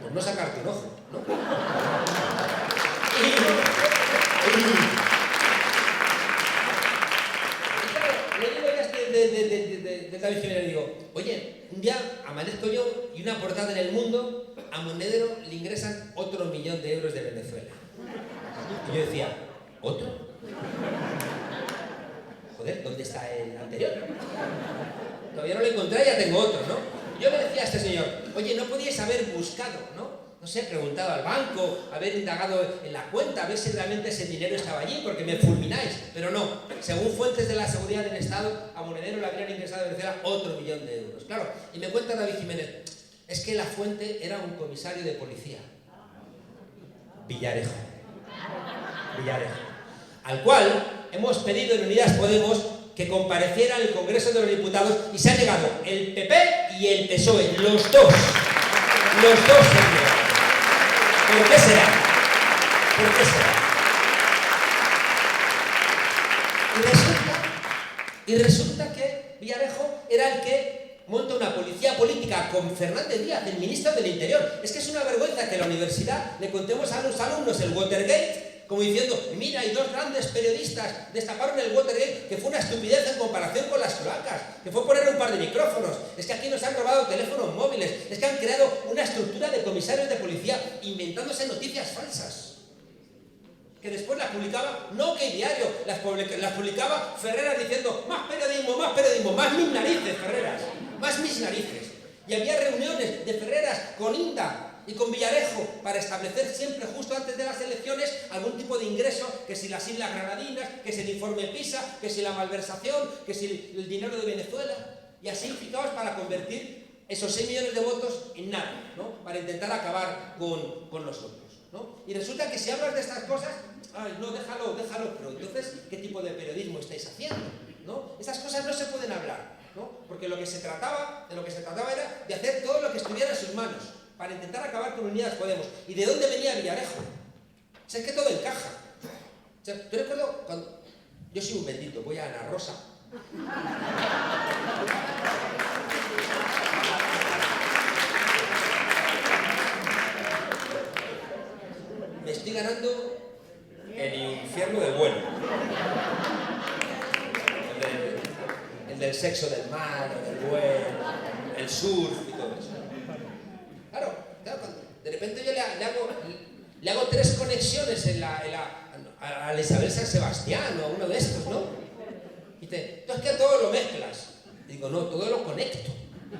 Pues no sacarte un ojo, ¿no? Y claro, le digo ya de David Jiménez, digo, oye, un día amanezco yo y una portada en El Mundo, a Monedero le ingresan otro 1 millón de euros de Venezuela. Y yo decía, ¿otro? Joder, ¿dónde está el anterior? Todavía no lo encontré, ya tengo otro, ¿no? Yo le decía a este señor, oye, ¿no podíais haber buscado, no sé, preguntado al banco, haber indagado en la cuenta, a ver si realmente ese dinero estaba allí, porque me fulmináis? Pero no, según fuentes de la seguridad del Estado, a Monedero le habrían ingresado en Venezuela otro 1 millón de euros. Claro, y me cuenta David Jiménez, es que la fuente era un comisario de policía. Villarejo. Al cual hemos pedido en Unidas Podemos que compareciera en el Congreso de los Diputados y se ha llegado el PP y el PSOE, los dos señores. ¿Por qué será? Y resulta que Villarejo era el que monta una policía política con Fernández Díaz, el ministro del Interior. Es que es una vergüenza que en la universidad le contemos a los alumnos el Watergate, como diciendo, mira, y 2 grandes periodistas destaparon el Watergate, que fue una estupidez en comparación con las cloacas, que fue poner un par de micrófonos, es que aquí nos han robado teléfonos móviles, es que han creado una estructura de comisarios de policía inventándose noticias falsas, que después las publicaba, no que diario, las publicaba Ferreras diciendo, más periodismo, más mis narices, Ferreras, más mis narices. Y había reuniones de Ferreras con Inda y con Villarejo para establecer siempre, justo antes de las elecciones, algún tipo de ingreso, que si las Islas Granadinas, que si el informe PISA, que si la malversación, que si el dinero de Venezuela, y así fijaos para convertir esos 6 millones de votos en nada, ¿no? Para intentar acabar con los otros, ¿no? Y resulta que si hablas de estas cosas, ay, no, déjalo, pero entonces, ¿qué tipo de periodismo estáis haciendo? ¿No? Estas cosas no se pueden hablar, ¿no? Porque de lo que se trataba era de hacer todo lo que estuviera en sus manos para intentar acabar con Unidas Podemos. ¿Y de dónde venía Villarejo? O sea, es que todo encaja. O sea, yo recuerdo cuando... Yo soy un bendito, voy a Ana Rosa. Me estoy ganando el infierno del bueno. El del sexo del mar, el del bueno, el surf y todo eso. Claro, de repente yo le hago 3 conexiones a la Isabel San Sebastián o a uno de estos, ¿no? Y dice, tú es que todo lo mezclas. Y digo, no, todo lo conecto, ¿no?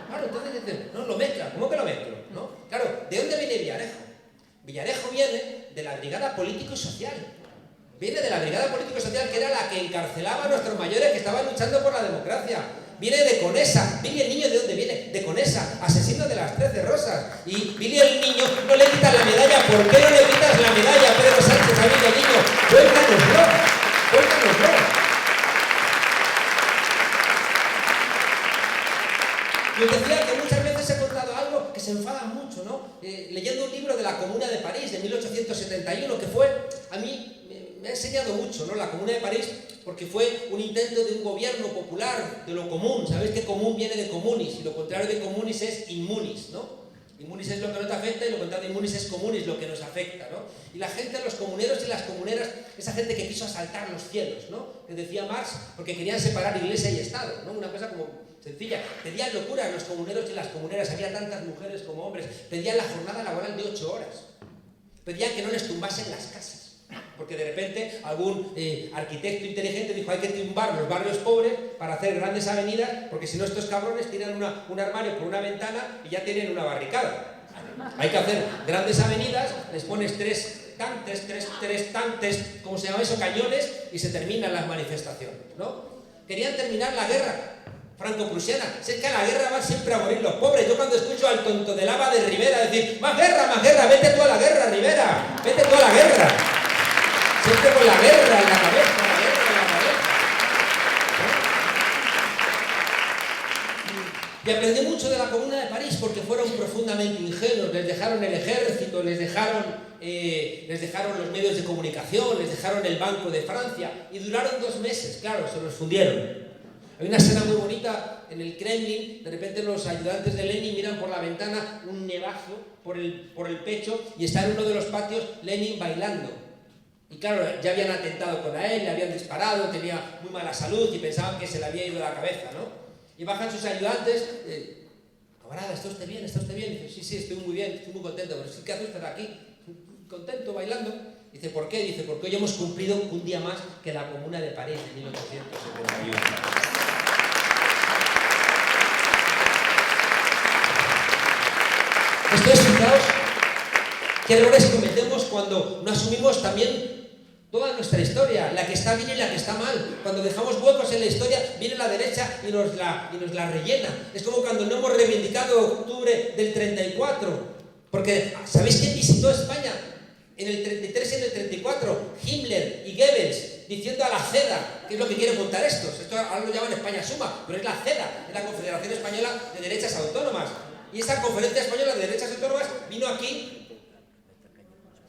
Claro, entonces dicen, no, lo mezclas, ¿cómo que lo mezclo? ¿No? Claro, ¿de dónde viene Villarejo? Villarejo viene de la Brigada Político y Social. Viene de la Brigada Político y Social, que era la que encarcelaba a nuestros mayores que estaban luchando por la democracia. Viene de Conesa. Billy el niño, ¿de dónde viene? De Conesa, asesino de las 13 rosas. Y Billy el niño no le quitas la medalla. ¿Por qué no le quitas la medalla a Pedro Sánchez a Billy el niño? Cuéntanoslo. Yo decía que muchas veces he contado algo que se enfada mucho, ¿no? Leyendo un libro de la Comuna de París de 1871, que fue, a mí me ha enseñado mucho, ¿no? La Comuna de París, porque fue un intento de un gobierno popular de lo común. Sabéis que común viene de comunis y lo contrario de comunis es inmunis, ¿no? Inmunis es lo que no te afecta y lo contrario de inmunis es comunis, lo que nos afecta, ¿no? Y la gente, los comuneros y las comuneras, esa gente que quiso asaltar los cielos, ¿no? Que decía Marx, porque querían separar iglesia y Estado, ¿no? Una cosa como sencilla. Pedían locura los comuneros y las comuneras, había tantas mujeres como hombres, pedían la jornada laboral de 8 horas, pedían que no les tumbasen las casas. Porque de repente algún arquitecto inteligente dijo hay que tumbar los barrios pobres para hacer grandes avenidas, porque si no estos cabrones tiran un armario por una ventana y ya tienen una barricada. Hay que hacer grandes avenidas, les pones tres tantes, ¿cómo se llama eso? Cañones, y se terminan las manifestaciones, ¿no? Querían terminar la guerra franco-prusiana. Sé que a la guerra van siempre a morir los pobres. Yo cuando escucho al tonto de Lava de Rivera decir más guerra, vete tú a la guerra, Rivera, vete tú a la guerra. Siempre con la guerra en la cabeza, la guerra en la cabeza. Y aprendí mucho de la Comuna de París porque fueron profundamente ingenuos. Les dejaron el ejército, les dejaron los medios de comunicación, les dejaron el Banco de Francia y duraron 2 meses, claro, se los fundieron. Hay una escena muy bonita en el Kremlin, de repente los ayudantes de Lenin miran por la ventana un nevazo por el pecho y está en uno de los patios Lenin bailando. Y claro, ya habían atentado contra él, le habían disparado, tenía muy mala salud y pensaban que se le había ido la cabeza, ¿no? Y bajan sus ayudantes, camarada, ¿está usted bien? ¿Está usted bien? Y dice, sí, estoy muy bien, estoy muy contento, pero sí, ¿qué hace usted aquí? Contento, bailando. Dice, ¿por qué? Dice, porque hoy hemos cumplido un día más que la Comuna de París de 1871. Esto es, fijaos, qué errores cometemos cuando no asumimos también toda nuestra historia, la que está bien y la que está mal. Cuando dejamos huecos en la historia, viene la derecha y nos la rellena. Es como cuando no hemos reivindicado octubre del 34. Porque, ¿sabéis quién visitó España? En el 33 y en el 34, Himmler y Goebbels, diciendo a la CEDA, que es lo que quieren contar estos. Esto ahora lo llaman España Suma, pero es la CEDA, es la Confederación Española de Derechas Autónomas. Y esa Conferencia Española de Derechas Autónomas vino aquí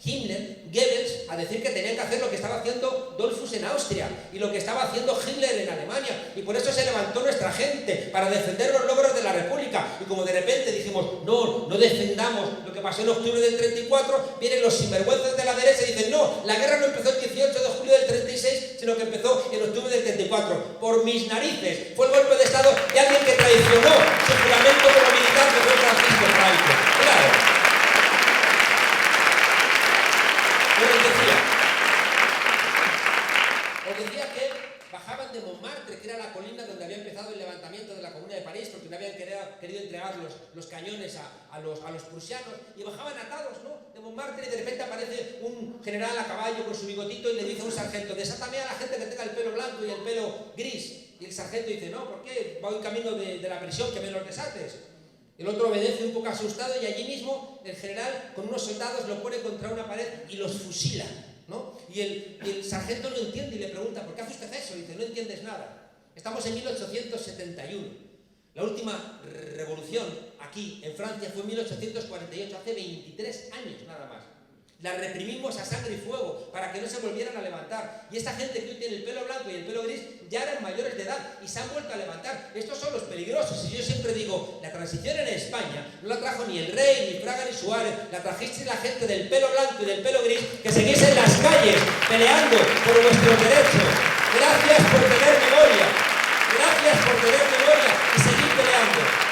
Himmler, Goebbels, a decir que tenían que hacer lo que estaba haciendo Dollfuss en Austria y lo que estaba haciendo Hitler en Alemania. Y por eso se levantó nuestra gente, para defender los logros de la República. Y como de repente dijimos, no defendamos lo que pasó en octubre del 34, vienen los sinvergüenzas de la derecha y dicen, no, la guerra no empezó el 18 de julio del 36, sino que empezó en octubre del 34. Por mis narices, fue el golpe de Estado de alguien que traicionó su juramento como militar, que fue Francisco Franco. Claro. Os decía que bajaban de Montmartre, que era la colina donde había empezado el levantamiento de la Comuna de París, porque no habían querido entregar los cañones a los prusianos, y bajaban atados, ¿no?, de Montmartre, y de repente aparece un general a caballo con su bigotito y le dice a un sargento, desátame a la gente que tenga el pelo blanco y el pelo gris. Y el sargento dice, no, ¿por qué? Voy camino de la prisión, que me los desates. El otro obedece un poco asustado y allí mismo el general con unos soldados lo pone contra una pared y los fusila, ¿no? Y el sargento no entiende y le pregunta, ¿por qué hace usted eso? Y dice, no entiendes nada. Estamos en 1871. La última revolución aquí en Francia fue en 1848, hace 23 años nada más. La reprimimos a sangre y fuego para que no se volvieran a levantar. Y esta gente que hoy tiene el pelo blanco y el pelo gris ya eran mayores de edad y se han vuelto a levantar. Estos son los peligrosos. Y yo siempre digo, la transición en España no la trajo ni el rey, ni Fraga, ni Suárez. La trajiste la gente del pelo blanco y del pelo gris que seguís en las calles peleando por nuestros derechos. Gracias por tener memoria. Gracias por tener memoria y seguir peleando.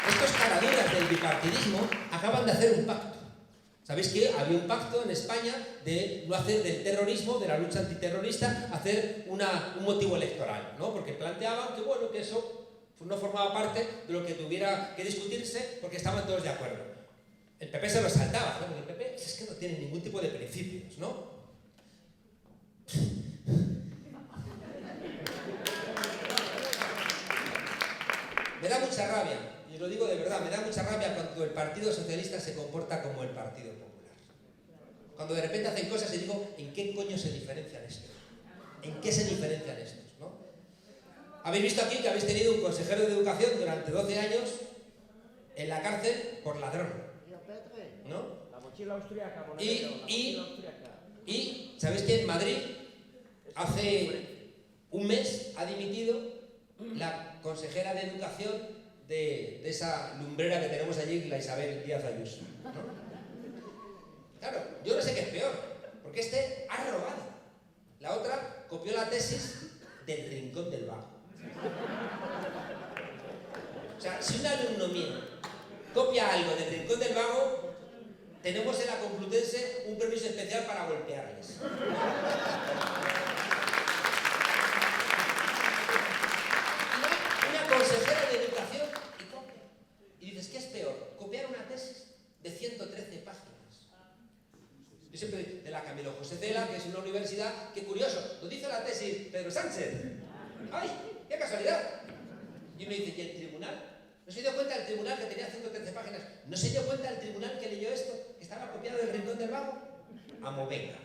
Estos caraduras del bipartidismo acaban de hacer un pacto. ¿Sabéis que había un pacto en España de no hacer del terrorismo, de la lucha antiterrorista, hacer un motivo electoral, ¿no? Porque planteaban que, bueno, que eso no formaba parte de lo que tuviera que discutirse porque estaban todos de acuerdo. El PP se lo saltaba, ¿no? Porque el PP es que no tiene ningún tipo de principios, ¿no? Me da mucha rabia, y os lo digo de verdad, me da mucha rabia cuando el Partido Socialista se comporta como el Partido Popular. Cuando de repente hacen cosas y digo, ¿en qué coño se diferencian estos? ¿En qué se diferencian estos, no? Habéis visto aquí que habéis tenido un consejero de educación durante 12 años en la cárcel por ladrón, ¿no? La mochila austriaca. Y ¿sabéis que en Madrid hace un mes ha dimitido la consejera de Educación de esa lumbrera que tenemos allí, la Isabel Díaz Ayuso, ¿no? Claro, yo no sé qué es peor, porque este ha robado. La otra copió la tesis del Rincón del Vago. O sea, si un alumno mío copia algo del Rincón del Vago, tenemos en la Complutense un permiso especial para golpearles. Una consejera de Educación y copia. Y dices, ¿qué es peor? Copiar una tesis de 113 páginas. Yo siempre digo, de la Camilo José Cela, que es una universidad, qué curioso, lo dice la tesis Pedro Sánchez. ¡Ay, qué casualidad! Y uno dice, ¿y el tribunal? ¿No se dio cuenta el tribunal que tenía 113 páginas? ¿No se dio cuenta el tribunal que leyó esto, que estaba copiado del Rincón del Vago? Amo, venga.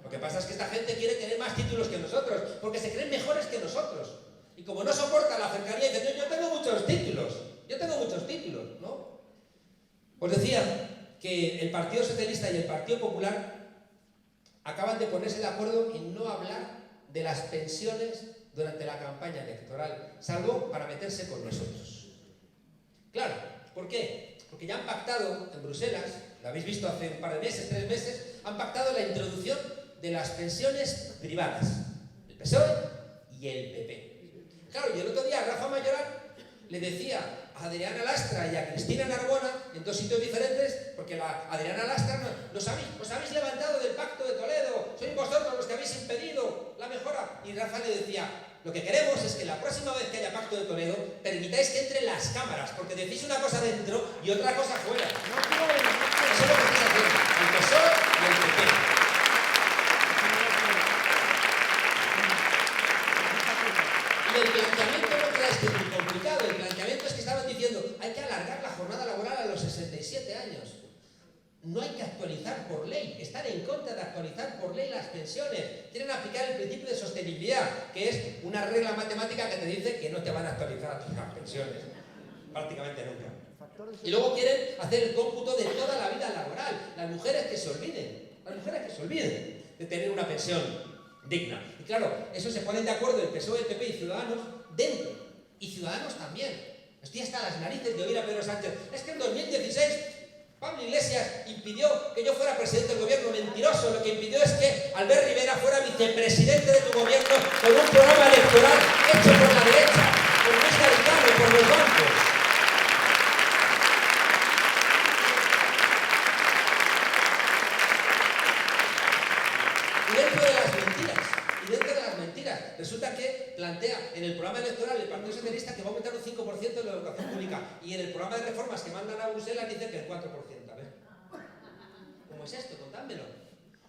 Lo que pasa es que esta gente quiere tener más títulos que nosotros, porque se creen mejores que nosotros. Y como no soporta la cercanía, dicen, yo tengo muchos títulos, ¿no? Os decía que el Partido Socialista y el Partido Popular acaban de ponerse de acuerdo en no hablar de las pensiones durante la campaña electoral, salvo para meterse con nosotros. Claro, ¿por qué? Porque ya han pactado en Bruselas, lo habéis visto hace un par de meses, 3 meses, han pactado la introducción de las pensiones privadas, el PSOE y el PP. Claro, y el otro día Rafa Mayoral le decía a Adriana Lastra y a Cristina Narbona, en 2 sitios diferentes, porque la Adriana Lastra os habéis levantado del Pacto de Toledo, sois vosotros los que habéis impedido la mejora. Y Rafa le decía, lo que queremos es que la próxima vez que haya Pacto de Toledo, permitáis que entren las cámaras, porque decís una cosa dentro y otra cosa fuera. Eso es lo que estáis haciendo, el PSOE y el PP. Y el planteamiento no creáis que es muy complicado, el planteamiento es que estaban diciendo, hay que alargar la jornada laboral a los 67 años. No hay que actualizar por ley, están en contra de actualizar por ley las pensiones. Quieren aplicar el principio de sostenibilidad, que es una regla matemática que te dice que no te van a actualizar las pensiones, prácticamente nunca. Y luego quieren hacer el cómputo de toda la vida laboral. Las mujeres que se olviden de tener una pensión digna. Y claro, eso se ponen de acuerdo el PSOE, el PP y Ciudadanos dentro. Y Ciudadanos también. Estoy hasta las narices de oír a Pedro Sánchez. Es que en 2016... Pablo Iglesias impidió que yo fuera presidente del gobierno. Mentiroso, lo que impidió es que Albert Rivera fuera vicepresidente de tu gobierno con un programa electoral hecho por la derecha, por Luis Garicano, por los bancos. Y dentro de las mentiras, resulta que plantea en el programa electoral del Partido Socialista que va a aumentar un 5% de la educación pública, y en el programa de reformas que mandan a Bruselas dice que el 4%. A ver, ¿cómo es esto? Contádmelo.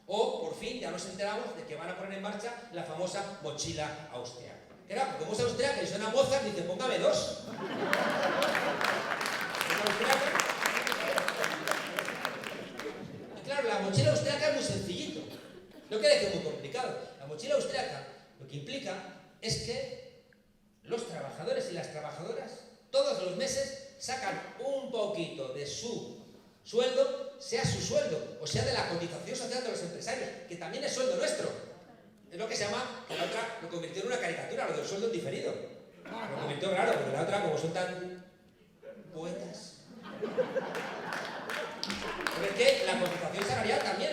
O, por fin, ya nos enteramos de que van a poner en marcha la famosa mochila austriaca. Que era, como es austriaca y suena Mozart, dice, póngame 2. Y claro, la mochila austriaca es muy sencillito. No quiere decir muy complicado. La mochila austriaca lo que implica es que los trabajadores y las trabajadoras todos los meses sacan un poquito de su sueldo, sea su sueldo o sea de la cotización social de los empresarios, que también es sueldo nuestro. Es lo que se llama, que la otra lo convirtió en una caricatura, lo del sueldo diferido. Lo convirtió raro, porque la otra, como son tan poetas. Porque es que la cotización salarial también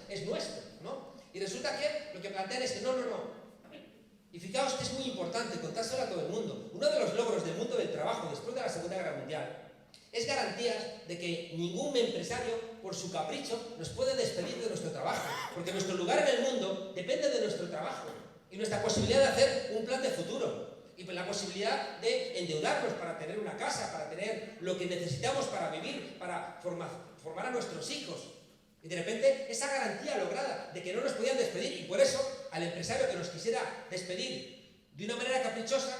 es nuestra, ¿no? Y resulta que lo que plantean es que no. Y fijaos que es muy importante contárselo a todo el mundo. Uno de los logros del mundo del trabajo después de la Segunda Guerra Mundial es garantías de que ningún empresario, por su capricho, nos puede despedir de nuestro trabajo. Porque nuestro lugar en el mundo depende de nuestro trabajo. Y nuestra posibilidad de hacer un plan de futuro. Y la posibilidad de endeudarnos para tener una casa, para tener lo que necesitamos para vivir, para formar a nuestros hijos. Y de repente, esa garantía lograda de que no nos podían despedir, y por eso, al empresario que nos quisiera despedir de una manera caprichosa,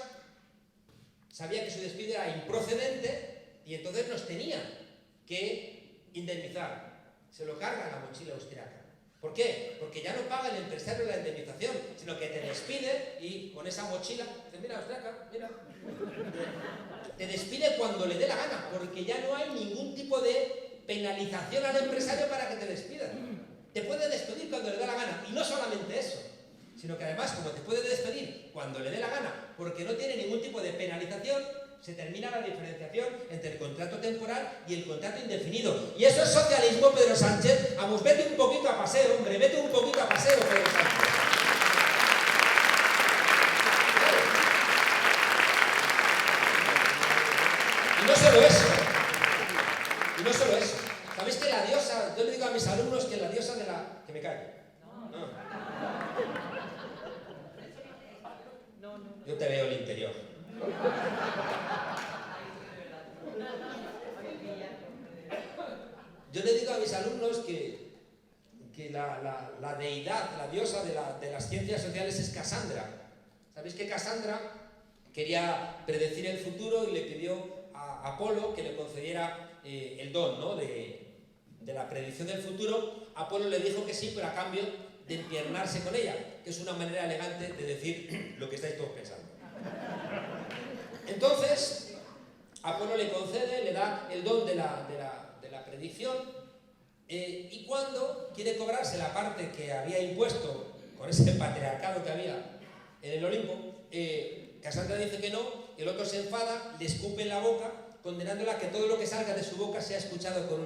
sabía que su despido era improcedente y entonces nos tenía que indemnizar. Se lo carga la mochila austriaca. ¿Por qué? Porque ya no paga el empresario la indemnización, sino que te despide y con esa mochila, dice, mira, austriaca, mira. Te despide cuando le dé la gana, porque ya no hay ningún tipo de penalización al empresario para que te despida. Te puede despedir cuando le da la gana. Y no solamente eso, sino que además, como te puede despedir cuando le dé la gana, porque no tiene ningún tipo de penalización, se termina la diferenciación entre el contrato temporal y el contrato indefinido. Y eso es socialismo, Pedro Sánchez. Vamos, vete un poquito a paseo, hombre, vete un poquito a paseo, Pedro Sánchez. Y no solo eso. Y no solo eso. ¿Sabéis que la diosa, yo le digo a mis alumnos que la diosa de la... que me calle. No. Yo te veo el interior. Yo le digo a mis alumnos que la deidad, la diosa de las ciencias sociales es Casandra. ¿Sabéis que Casandra quería predecir el futuro y le pidió a Apolo que le concediera el don, ¿no?, de la predicción del futuro? Apolo le dijo que sí, pero a cambio de empiernarse con ella, que es una manera elegante de decir lo que estáis todos pensando. Entonces, Apolo le concede, le da el don de la predicción, y cuando quiere cobrarse la parte que había impuesto con ese patriarcado que había en el Olimpo, Casandra dice que no, el otro se enfada, le escupe en la boca, condenándola a que todo lo que salga de su boca sea escuchado como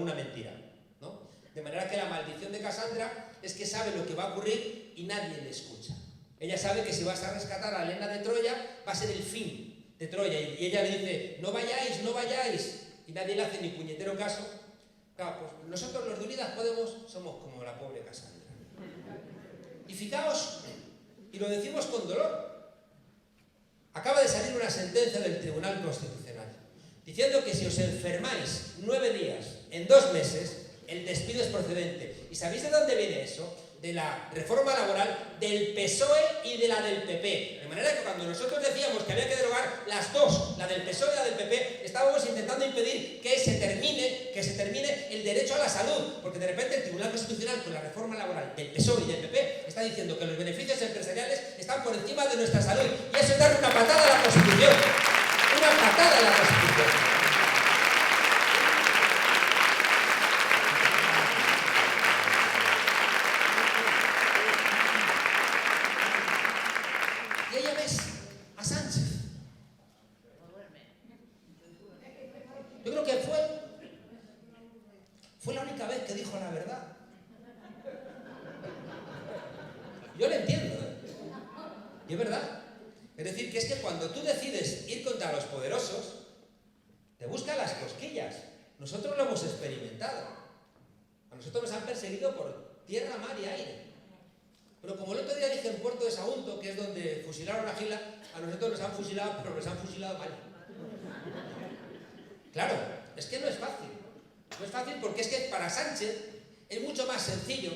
una mentira, ¿no? De manera que la maldición de Casandra es que sabe lo que va a ocurrir y nadie le escucha. Ella sabe que si vas a rescatar a Helena de Troya, va a ser el fin de Troya. Y ella le dice, no vayáis, no vayáis. Y nadie le hace ni puñetero caso. Claro, pues nosotros los de Unidas Podemos somos como la pobre Casandra. Y fijaos, y lo decimos con dolor, acaba de salir una sentencia del Tribunal Constitucional diciendo que si os enfermáis 9 días en 2 meses, el despido es procedente. ¿Y sabéis de dónde viene eso? De la reforma laboral del PSOE y de la del PP. De manera que cuando nosotros decíamos que había que derogar las dos, la del PSOE y la del PP, estábamos intentando impedir que se termine el derecho a la salud, porque de repente el Tribunal Constitucional, con la reforma laboral del PSOE y del PP, está diciendo que los beneficios empresariales están por encima de nuestra salud, y eso es dar una patada a la Constitución. Una patada a la Constitución. Yo creo que fue la única vez que dijo la verdad. Yo le entiendo, ¿eh? Y es verdad. Es decir, que es que cuando tú decides ir contra los poderosos, te buscan las cosquillas. Nosotros lo hemos experimentado. A nosotros nos han perseguido por tierra, mar y aire. Pero como el otro día dije en Puerto de Sagunto, que es donde fusilaron a Gila, a nosotros nos han fusilado, pero nos han fusilado mal. Claro, es que no es fácil. No es fácil porque es que para Sánchez es mucho más sencillo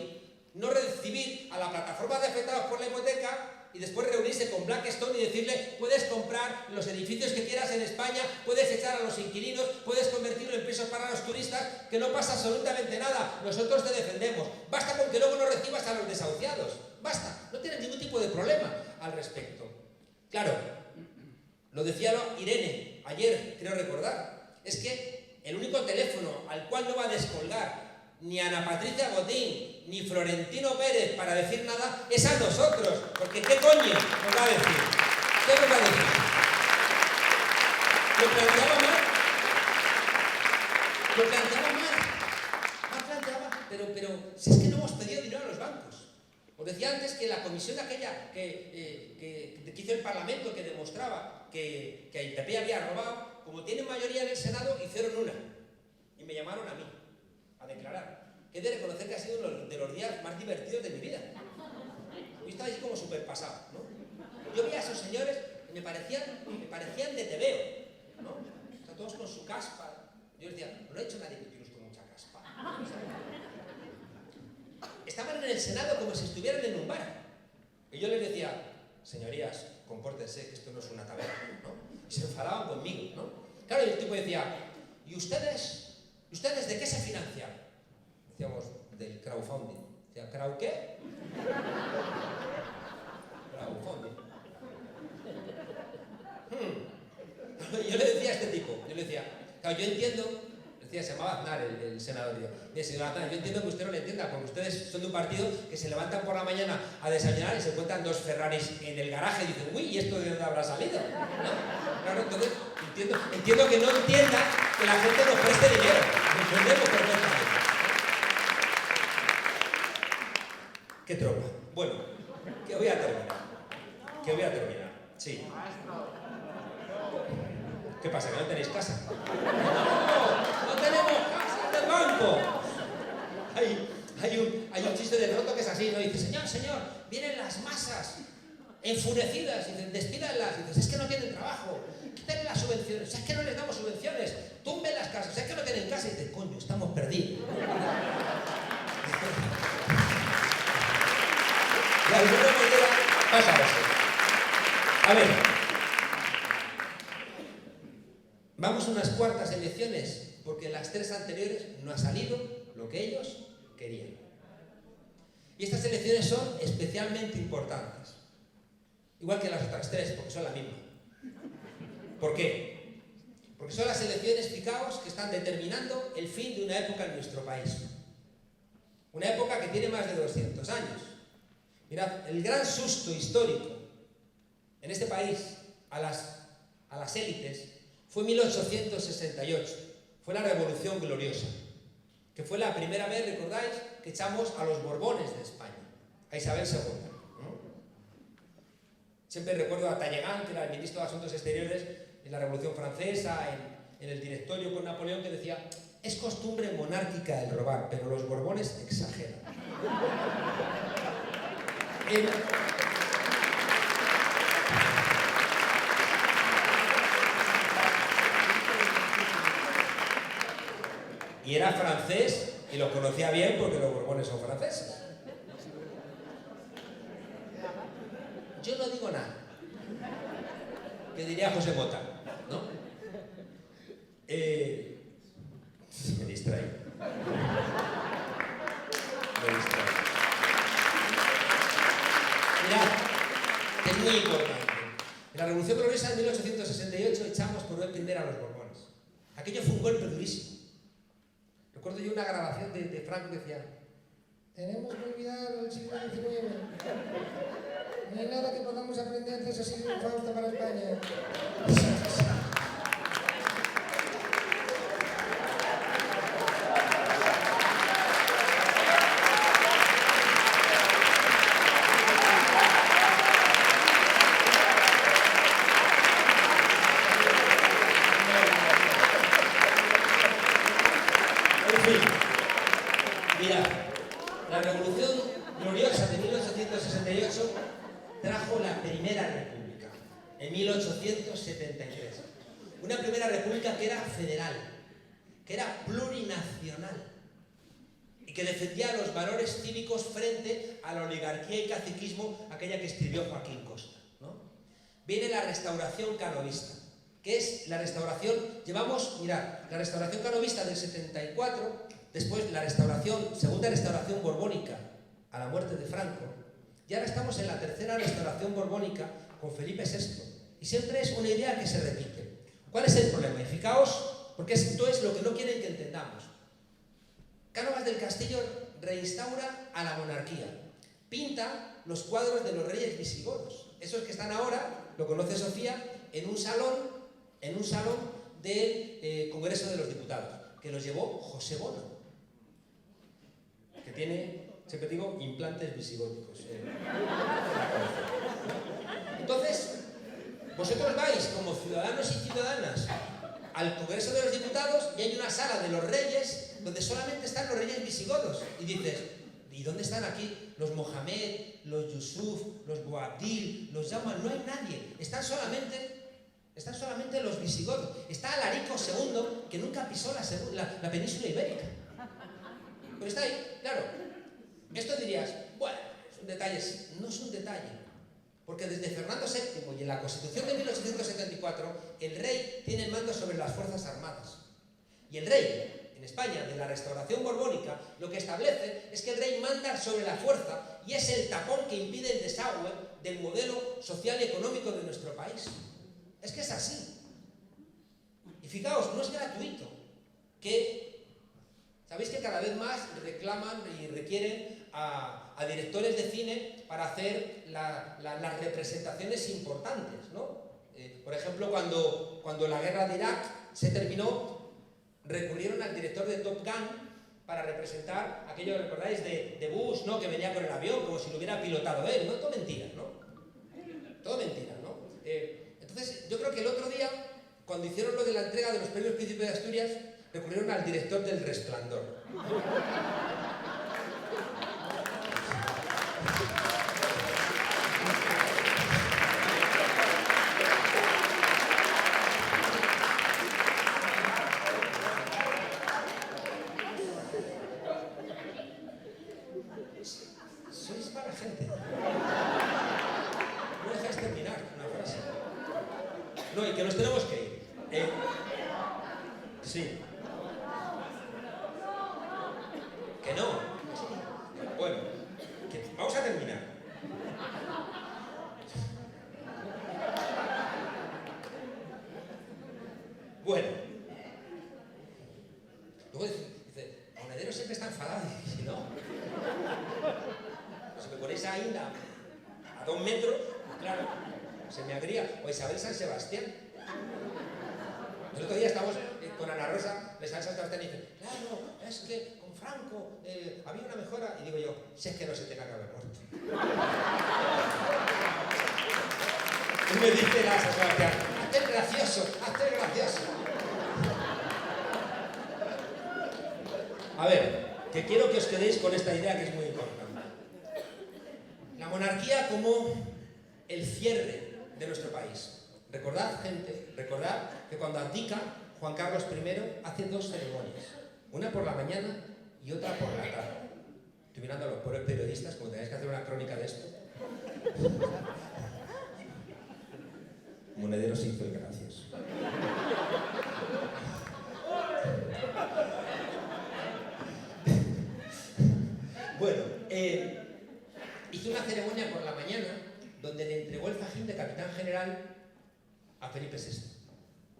no recibir a la plataforma de afectados por la hipoteca y después reunirse con Blackstone y decirle, puedes comprar los edificios que quieras en España, puedes echar a los inquilinos, puedes convertirlo en pisos para los turistas, que no pasa absolutamente nada, nosotros te defendemos. Basta con que luego no recibas a los desahuciados. Basta, no tienes ningún tipo de problema al respecto. Claro, lo decía Irene ayer, creo recordar, es que el único teléfono al cual no va a descolgar ni Ana Patricia Botín ni Florentino Pérez para decir nada es a nosotros, porque ¿qué coño nos va a decir? ¿Qué nos va a decir? Lo planteaba mal, pero si es que no hemos pedido dinero a los bancos. Os decía antes que la comisión aquella que hizo el Parlamento, que demostraba que el PP había robado, como tienen mayoría en el Senado, hicieron una. Y me llamaron a mí a declarar. Que he de reconocer que ha sido uno de los días más divertidos de mi vida. Yo estaba ahí como súper pasado, ¿no? Yo vi a esos señores que me parecían de tebeo, ¿no? O sea, todos con su caspa. Yo les decía, no he hecho nadie que con mucha caspa. Estaban en el Senado como si estuvieran en un bar. Y yo les decía, señorías, compórtense, que esto no es una taberna, ¿no? Y se enfadaban conmigo, ¿no? Claro, y el tipo decía, ¿y ustedes de qué se financian? Decíamos, del crowdfunding. Decía, ¿crowd qué? Crowdfunding. Yo le decía a este tipo, claro, yo entiendo decía, se llamaba Aznar, el senador. Mire, señor Aznar, yo entiendo que usted no lo entienda, porque ustedes son de un partido que se levantan por la mañana a desayunar y se encuentran 2 Ferraris en el garaje y dicen, uy, ¿y esto de dónde habrá salido? ¿No? Claro, entonces entiendo que no entienda que la gente nos preste dinero. Lo entendemos perfectamente. ¿Qué tropa? Bueno, que voy a terminar. Sí. ¿Qué pasa? ¿Que no tenéis casa? ¡No tenemos casa en el banco! Hay un chiste del roto que es así, ¿no? Dice, señor, vienen las masas enfurecidas, y dicen, despídanlas, y dices, es que no tienen trabajo, quítenle las subvenciones, es que no les damos subvenciones, tumben las casas, es que no tienen casa, y dicen, coño, estamos perdidos. De alguna manera pasa eso. A ver, vamos a unas cuartas elecciones porque en las 3 anteriores no ha salido lo que ellos querían. Y estas elecciones son especialmente importantes. Igual que las otras 3, porque son la misma. ¿Por qué? Porque son las elecciones, fijaos, que están determinando el fin de una época en nuestro país. Una época que tiene más de 200 años. Mirad, el gran susto histórico en este país a las élites fue 1868. Fue la Revolución Gloriosa, que fue la primera vez, recordáis, que echamos a los Borbones de España, a Isabel II. Siempre recuerdo a Talleyrand, que era el ministro de Asuntos Exteriores en la Revolución Francesa, en el directorio con Napoleón, que decía, es costumbre monárquica el robar, pero los Borbones exageran. Y era francés y lo conocía bien porque los Borbones son franceses. Yo no digo nada. ¿Qué diría José Mota? ¿No? Me distrae. Mirad, que es muy importante. En la Revolución Gloriosa de 1868 echamos por vez primera a los Borbones. Aquello fue un golpe durísimo. Recuerdo yo una grabación de Franco que decía, tenemos que olvidar el siglo XIX. No hay nada que podamos aprender de ese siglo infausto para España. Una primera república que era federal, que era plurinacional y que defendía los valores cívicos frente a la oligarquía y caciquismo, aquella que escribió Joaquín Costa, ¿no? Viene la restauración canovista, que es la restauración, mirad, la restauración canovista del 74, después la segunda restauración borbónica a la muerte de Franco, y ahora estamos en la tercera restauración borbónica con Felipe VI. Y siempre es una idea que se repite. ¿Cuál es el problema? Y fijaos, porque esto es lo que no quieren que entendamos. Cánovas del Castillo reinstaura a la monarquía. Pinta los cuadros de los reyes visigodos. Esos que están ahora, lo conoce Sofía, en un salón del Congreso de los Diputados, que los llevó José Bono, que tiene, siempre digo, implantes visigóticos. Entonces, vosotros vais como ciudadanos y ciudadanas al Congreso de los Diputados y hay una sala de los reyes donde solamente están los reyes visigodos. Y dices, ¿y dónde están aquí los Mohamed, los Yusuf, los Boabdil, los Jaume? No hay nadie. Están solamente los visigodos. Está Alarico II, que nunca pisó la península ibérica. Pero está ahí, claro. Esto dirías, bueno, es un detalle. No es un detalle. Porque desde Fernando VII y en la Constitución de 1874, el rey tiene el mando sobre las Fuerzas Armadas. Y el rey, en España, de la restauración borbónica, lo que establece es que el rey manda sobre la fuerza y es el tapón que impide el desagüe del modelo social y económico de nuestro país. Es que es así. Y fijaos, no es gratuito. que, sabéis que cada vez más reclaman y requieren a directores de cine para hacer las representaciones importantes, ¿no? Por ejemplo, cuando la guerra de Irak se terminó, recurrieron al director de Top Gun para representar aquello que recordáis de Bush, ¿no? Que venía con el avión, como si lo hubiera pilotado él, ¿no? Todo mentira, ¿no? Todo mentira, ¿no? Entonces, yo creo que el otro día, cuando hicieron lo de la entrega de los premios Príncipe de Asturias, recurrieron al director del Resplandor. Sois mala gente. No dejáis terminar una frase. No, y que nos tenemos que ir. Sí. Que no. Bueno, que vamos a terminar. Bueno. Luego dice, Monedero siempre está enfadado. Y si no, si me ponéis a Inda a 2 metros, claro, se me agría. O Isabel San Sebastián. El otro día estábamos con Ana Rosa de San Sebastián y dice, claro, es que con Franco había una mejora. Y digo yo, si es que no se tenga que haber muerto. Y me dice la San Sebastián, hazte el gracioso, hazte el gracioso. A ver, que quiero que os quedéis con esta idea que es muy importante. La monarquía como el cierre de nuestro país. Recordad, gente, recordad que cuando abdica Juan Carlos I hace 2 ceremonias. Una por la mañana y otra por la tarde. Estoy mirando a los pobres periodistas, como tenéis que hacer una crónica de esto. Monedero se hizo el gracioso. Bueno, hizo una ceremonia por la mañana donde le entregó el fajín de capitán general a Felipe VI.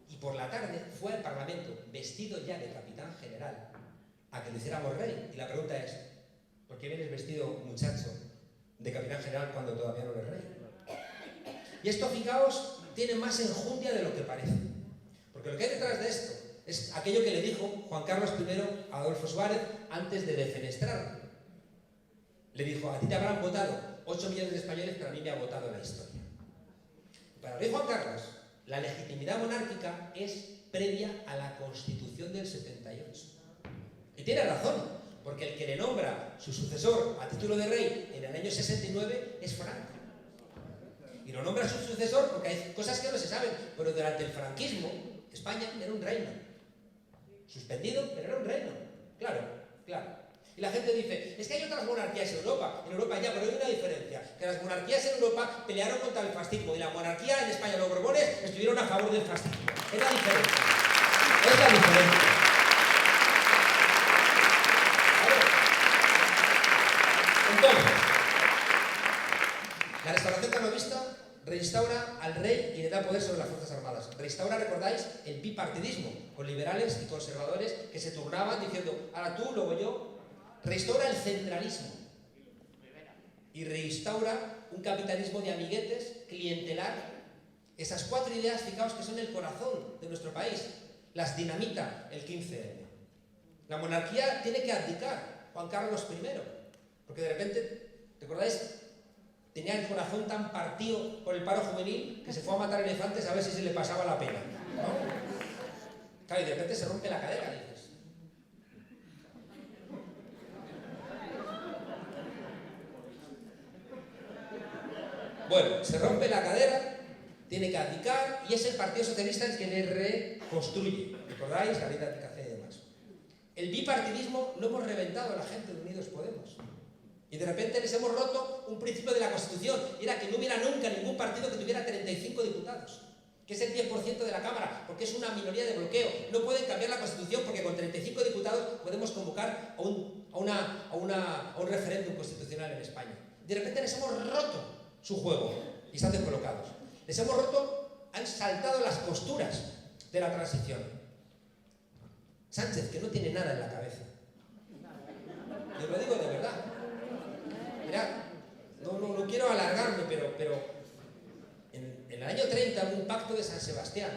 Y por la tarde fue al Parlamento, vestido ya de capitán general, a que lo hiciéramos rey. Y la pregunta es, ¿por qué vienes vestido, muchacho, de capitán general cuando todavía no eres rey? Y esto, fijaos, tiene más enjundia de lo que parece. Porque lo que hay detrás de esto es aquello que le dijo Juan Carlos I a Adolfo Suárez antes de defenestrarlo. Le dijo, a ti te habrán votado 8 millones de españoles, pero a mí me ha votado la historia. Para el rey Juan Carlos, la legitimidad monárquica es previa a la Constitución del 78. Y tiene razón, porque el que le nombra su sucesor a título de rey en el año 69 es Franco. Y lo nombra su sucesor porque hay cosas que no se saben, pero durante el franquismo, España era un reino. Suspendido, pero era un reino. Claro, claro. Y la gente dice, es que hay otras monarquías en Europa ya, pero hay una diferencia, que las monarquías en Europa pelearon contra el fascismo y la monarquía en España, los Borbones, estuvieron a favor del fascismo. Es la diferencia. Es la diferencia. Entonces, la restauración carlovista reinstaura al rey y le da poder sobre las Fuerzas Armadas. Reinstaura, recordáis, el bipartidismo, con liberales y conservadores que se turnaban diciendo, ahora tú, luego yo. Restaura el centralismo y reinstaura un capitalismo de amiguetes, clientelar. Esas 4 ideas, fijaos, que son el corazón de nuestro país. Las dinamita el 15M. La monarquía tiene que abdicar, Juan Carlos I, porque de repente, ¿recordáis? Tenía el corazón tan partido por el paro juvenil que se fue a matar elefantes a ver si se le pasaba la pena, ¿no? Claro, y de repente se rompe la cadera, dices. Bueno, se rompe la cadera, tiene que abdicar y es el Partido Socialista el que le reconstruye. ¿Recordáis? La ley de abdicación y demás. El bipartidismo lo hemos reventado a la gente de Unidos Podemos. Y de repente les hemos roto un principio de la Constitución. Era que no hubiera nunca ningún partido que tuviera 35 diputados. Que es el 10% de la Cámara, porque es una minoría de bloqueo. No pueden cambiar la Constitución porque con 35 diputados podemos convocar a un referéndum constitucional en España. De repente les hemos roto su juego y están descolocados. Les hemos roto, han saltado las costuras de la transición. Sánchez, que no tiene nada en la cabeza. Yo lo digo de verdad. Mirad, no quiero alargarme, pero en el año 30 hubo un pacto de San Sebastián,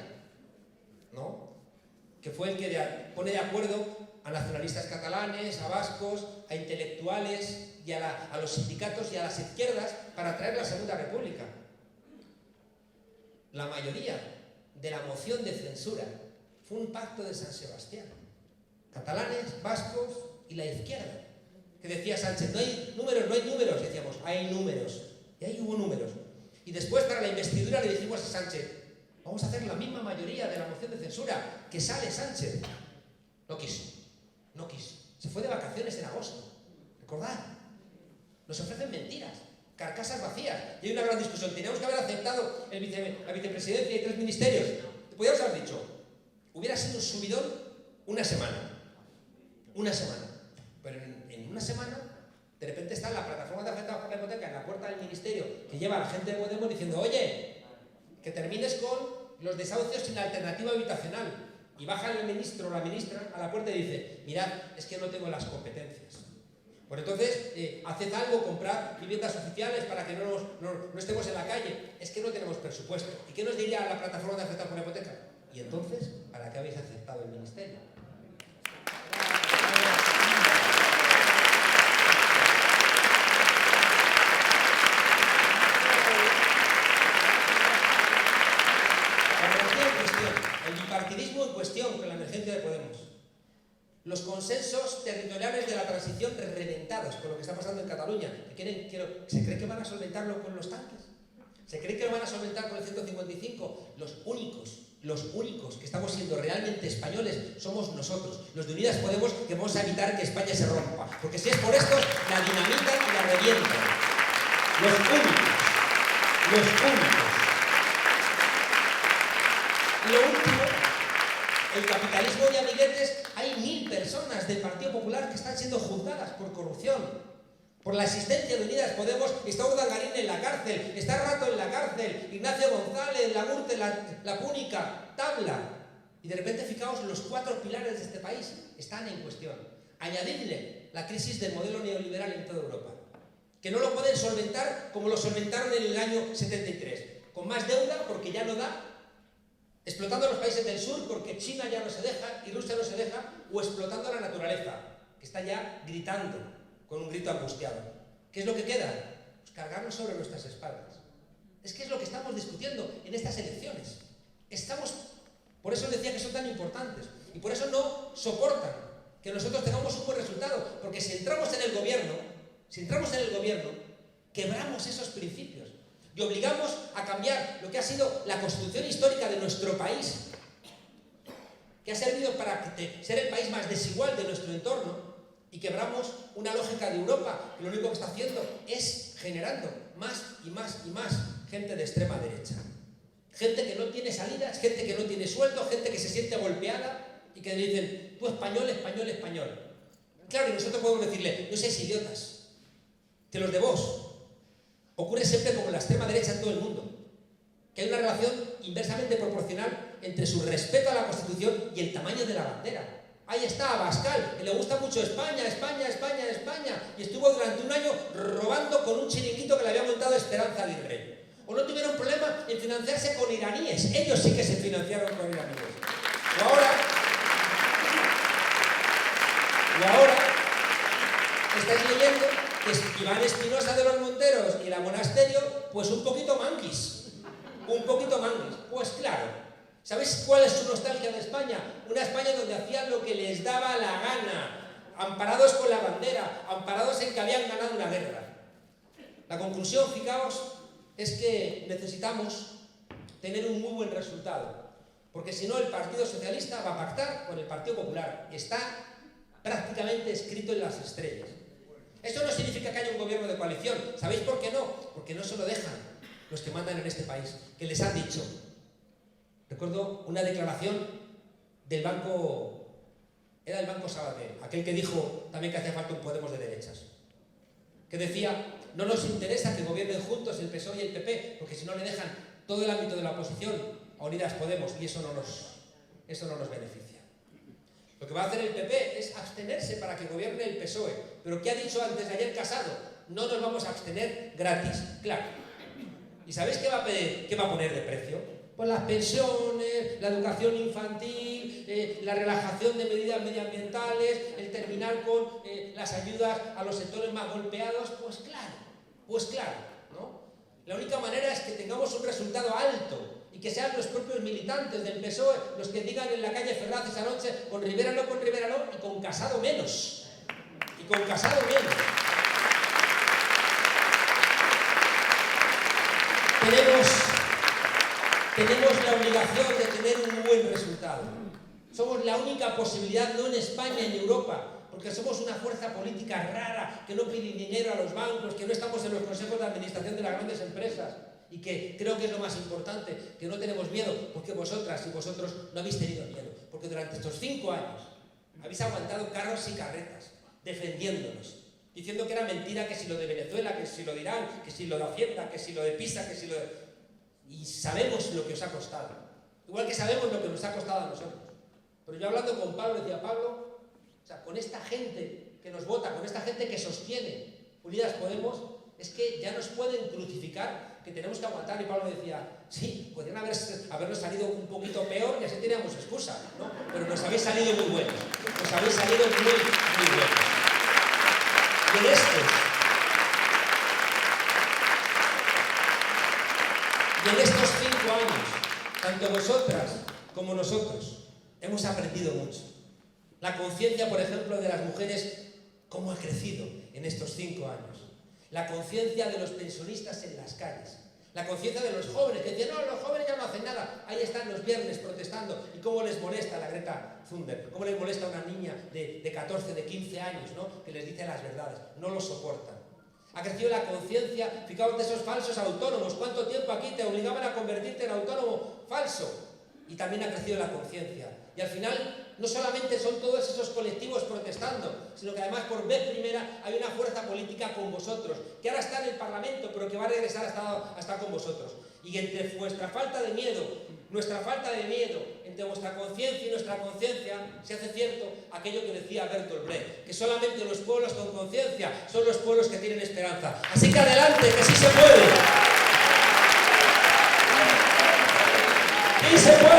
¿no? Que fue el que pone de acuerdo a nacionalistas catalanes, a vascos, a intelectuales y a los sindicatos y a las izquierdas para traer la Segunda República. La mayoría de la moción de censura fue un pacto de San Sebastián. Catalanes, vascos y la izquierda. Que decía Sánchez, no hay números. Y decíamos, hay números. Y ahí hubo números. Y después, para la investidura, le dijimos a Sánchez, vamos a hacer la misma mayoría de la moción de censura, que sale Sánchez. No quiso. Se fue de vacaciones en agosto. ¿Recordad? Nos ofrecen mentiras, carcasas vacías. Y hay una gran discusión. Teníamos que haber aceptado la vicepresidencia y 3 ministerios. Te podríamos haber dicho, hubiera sido un subidón una semana. Pero en una semana, de repente está la plataforma de afectados por la hipoteca en la puerta del ministerio, que lleva a la gente de Podemos diciendo, oye, que termines con los desahucios sin alternativa habitacional. Y baja el ministro o la ministra a la puerta y dice, mirad, es que no tengo las competencias. Pues entonces, haced algo, comprad viviendas oficiales para que no estemos en la calle. Es que no tenemos presupuesto. ¿Y qué nos diría la plataforma de afectados por la hipoteca? Y entonces, ¿para qué habéis aceptado el ministerio? El bipartidismo en cuestión con la emergencia de Podemos. Los consensos territoriales de la transición reventados con lo que está pasando en Cataluña. ¿Se cree que van a solventarlo con los tanques? ¿Se cree que lo van a solventar con el 155? Los únicos que estamos siendo realmente españoles somos nosotros, los de Unidas Podemos, que vamos a evitar que España se rompa. Porque si es por esto, la dinamitan y la revientan. Los únicos. Y lo último, el capitalismo y amiguetes, hay 1000 personas del Partido Popular que están siendo juzgadas por corrupción, por la existencia de Unidas Podemos. Está Urdangarín en la cárcel, está Rato en la cárcel, Ignacio González, Lagurte, la Púnica, Tabla. Y de repente, fijaos, los 4 pilares de este país están en cuestión. Añadidle la crisis del modelo neoliberal en toda Europa, que no lo pueden solventar como lo solventaron en el año 73, con más deuda porque ya no da, explotando a los países del sur porque China ya no se deja y Rusia no se deja, o explotando a la naturaleza, que está ya gritando con un grito angustiado. ¿Qué es lo que queda? Pues cargarnos sobre nuestras espaldas. Es que es lo que estamos discutiendo en estas elecciones. Por eso decía que son tan importantes y por eso no soportan que nosotros tengamos un buen resultado, porque si entramos en el gobierno, quebramos esos principios. Y obligamos a cambiar lo que ha sido la constitución histórica de nuestro país, que ha servido para ser el país más desigual de nuestro entorno, y quebramos una lógica de Europa que lo único que está haciendo es generando más y más gente de extrema derecha. Gente que no tiene salidas, gente que no tiene sueldo, gente que se siente golpeada y que le dicen, tú español. Claro, y nosotros podemos decirle, no seáis idiotas, que los de Vox ocurre siempre como en la extrema derecha en todo el mundo, que hay una relación inversamente proporcional entre su respeto a la Constitución y el tamaño de la bandera. Ahí está Abascal, que le gusta mucho España, y estuvo durante un año robando con un chiringuito que le había montado Esperanza Aguirre. O no tuvieron problema en financiarse con iraníes, ellos sí que se financiaron con iraníes. Y ahora estáis leyendo que Iván Espinosa de los Monteros y la Monasterio, pues un poquito manquis. Pues claro, ¿sabéis cuál es su nostalgia de España? Una España donde hacían lo que les daba la gana, amparados con la bandera, amparados en que habían ganado una guerra. La conclusión, fijaos, es que necesitamos tener un muy buen resultado, porque si no el Partido Socialista va a pactar con el Partido Popular. Está prácticamente escrito en las estrellas. Eso no significa que haya un gobierno de coalición. ¿Sabéis por qué no? Porque no se lo dejan los que mandan en este país, que les han dicho. Recuerdo una declaración del banco, era el Banco Sabadell, aquel que dijo también que hacía falta un Podemos de derechas, que decía, no nos interesa que gobiernen juntos el PSOE y el PP, porque si no le dejan todo el ámbito de la oposición a Unidas Podemos, y eso no nos beneficia. Lo que va a hacer el PP es abstenerse para que gobierne el PSOE. Pero ¿qué ha dicho antes de ayer Casado? No nos vamos a abstener gratis, claro. ¿Y sabéis qué va a pedir? ¿Qué va a poner de precio? Pues las pensiones, la educación infantil, la relajación de medidas medioambientales, el terminar con las ayudas a los sectores más golpeados. Pues claro, ¿no? La única manera es que tengamos un resultado alto y que sean los propios militantes del PSOE los que digan en la calle Ferraz esa noche: con Rivera no, y con Casado menos. Y con Casado menos. Tenemos la obligación de tener un buen resultado. Somos la única posibilidad, no en España, en Europa, porque somos una fuerza política rara, que no pide dinero a los bancos, que no estamos en los consejos de administración de las grandes empresas, y que creo que es lo más importante, que no tenemos miedo, porque vosotras y vosotros no habéis tenido miedo, porque durante estos 5 años habéis aguantado carros y carretas, defendiéndonos, diciendo que era mentira, que si lo de Venezuela, que si lo de Irán, que si lo de Hacienda, que si lo de Pisa, que si lo de... Y sabemos lo que os ha costado, igual que sabemos lo que nos ha costado a nosotros. Pero yo hablando con Pablo, decía: Pablo, o sea, con esta gente que nos vota, con esta gente que sostiene Unidas Podemos, es que ya nos pueden crucificar, que tenemos que aguantar. Y Pablo decía: sí, podrían habernos salido un poquito peor y así teníamos excusa, ¿no? Pero nos habéis salido muy buenos, nos habéis salido muy buenos. Y en estos 5 años, tanto vosotras como nosotros, hemos aprendido mucho. La conciencia, por ejemplo, de las mujeres, cómo ha crecido en estos 5 años. La conciencia de los pensionistas en las calles. La conciencia de los jóvenes, que dicen: no, los jóvenes ya no hacen nada. Ahí están los viernes protestando. ¿Y cómo les molesta la Greta Thunberg? ¿Cómo les molesta a una niña de 14, de 15 años, ¿no?, que les dice las verdades? No lo soportan. Ha crecido la conciencia, fijaos, de esos falsos autónomos. ¿Cuánto tiempo aquí te obligaban a convertirte en autónomo falso? Y también ha crecido la conciencia. Y al final, no solamente son todos esos colectivos protestando, sino que además por vez primera hay una fuerza política con vosotros, que ahora está en el Parlamento, pero que va a regresar a estar con vosotros. Y entre vuestra falta de miedo, nuestra falta de miedo, entre vuestra conciencia y nuestra conciencia, se hace cierto aquello que decía Bertolt Brecht, que solamente los pueblos con conciencia son los pueblos que tienen esperanza. Así que adelante, que sí se puede. ¡Sí se puede!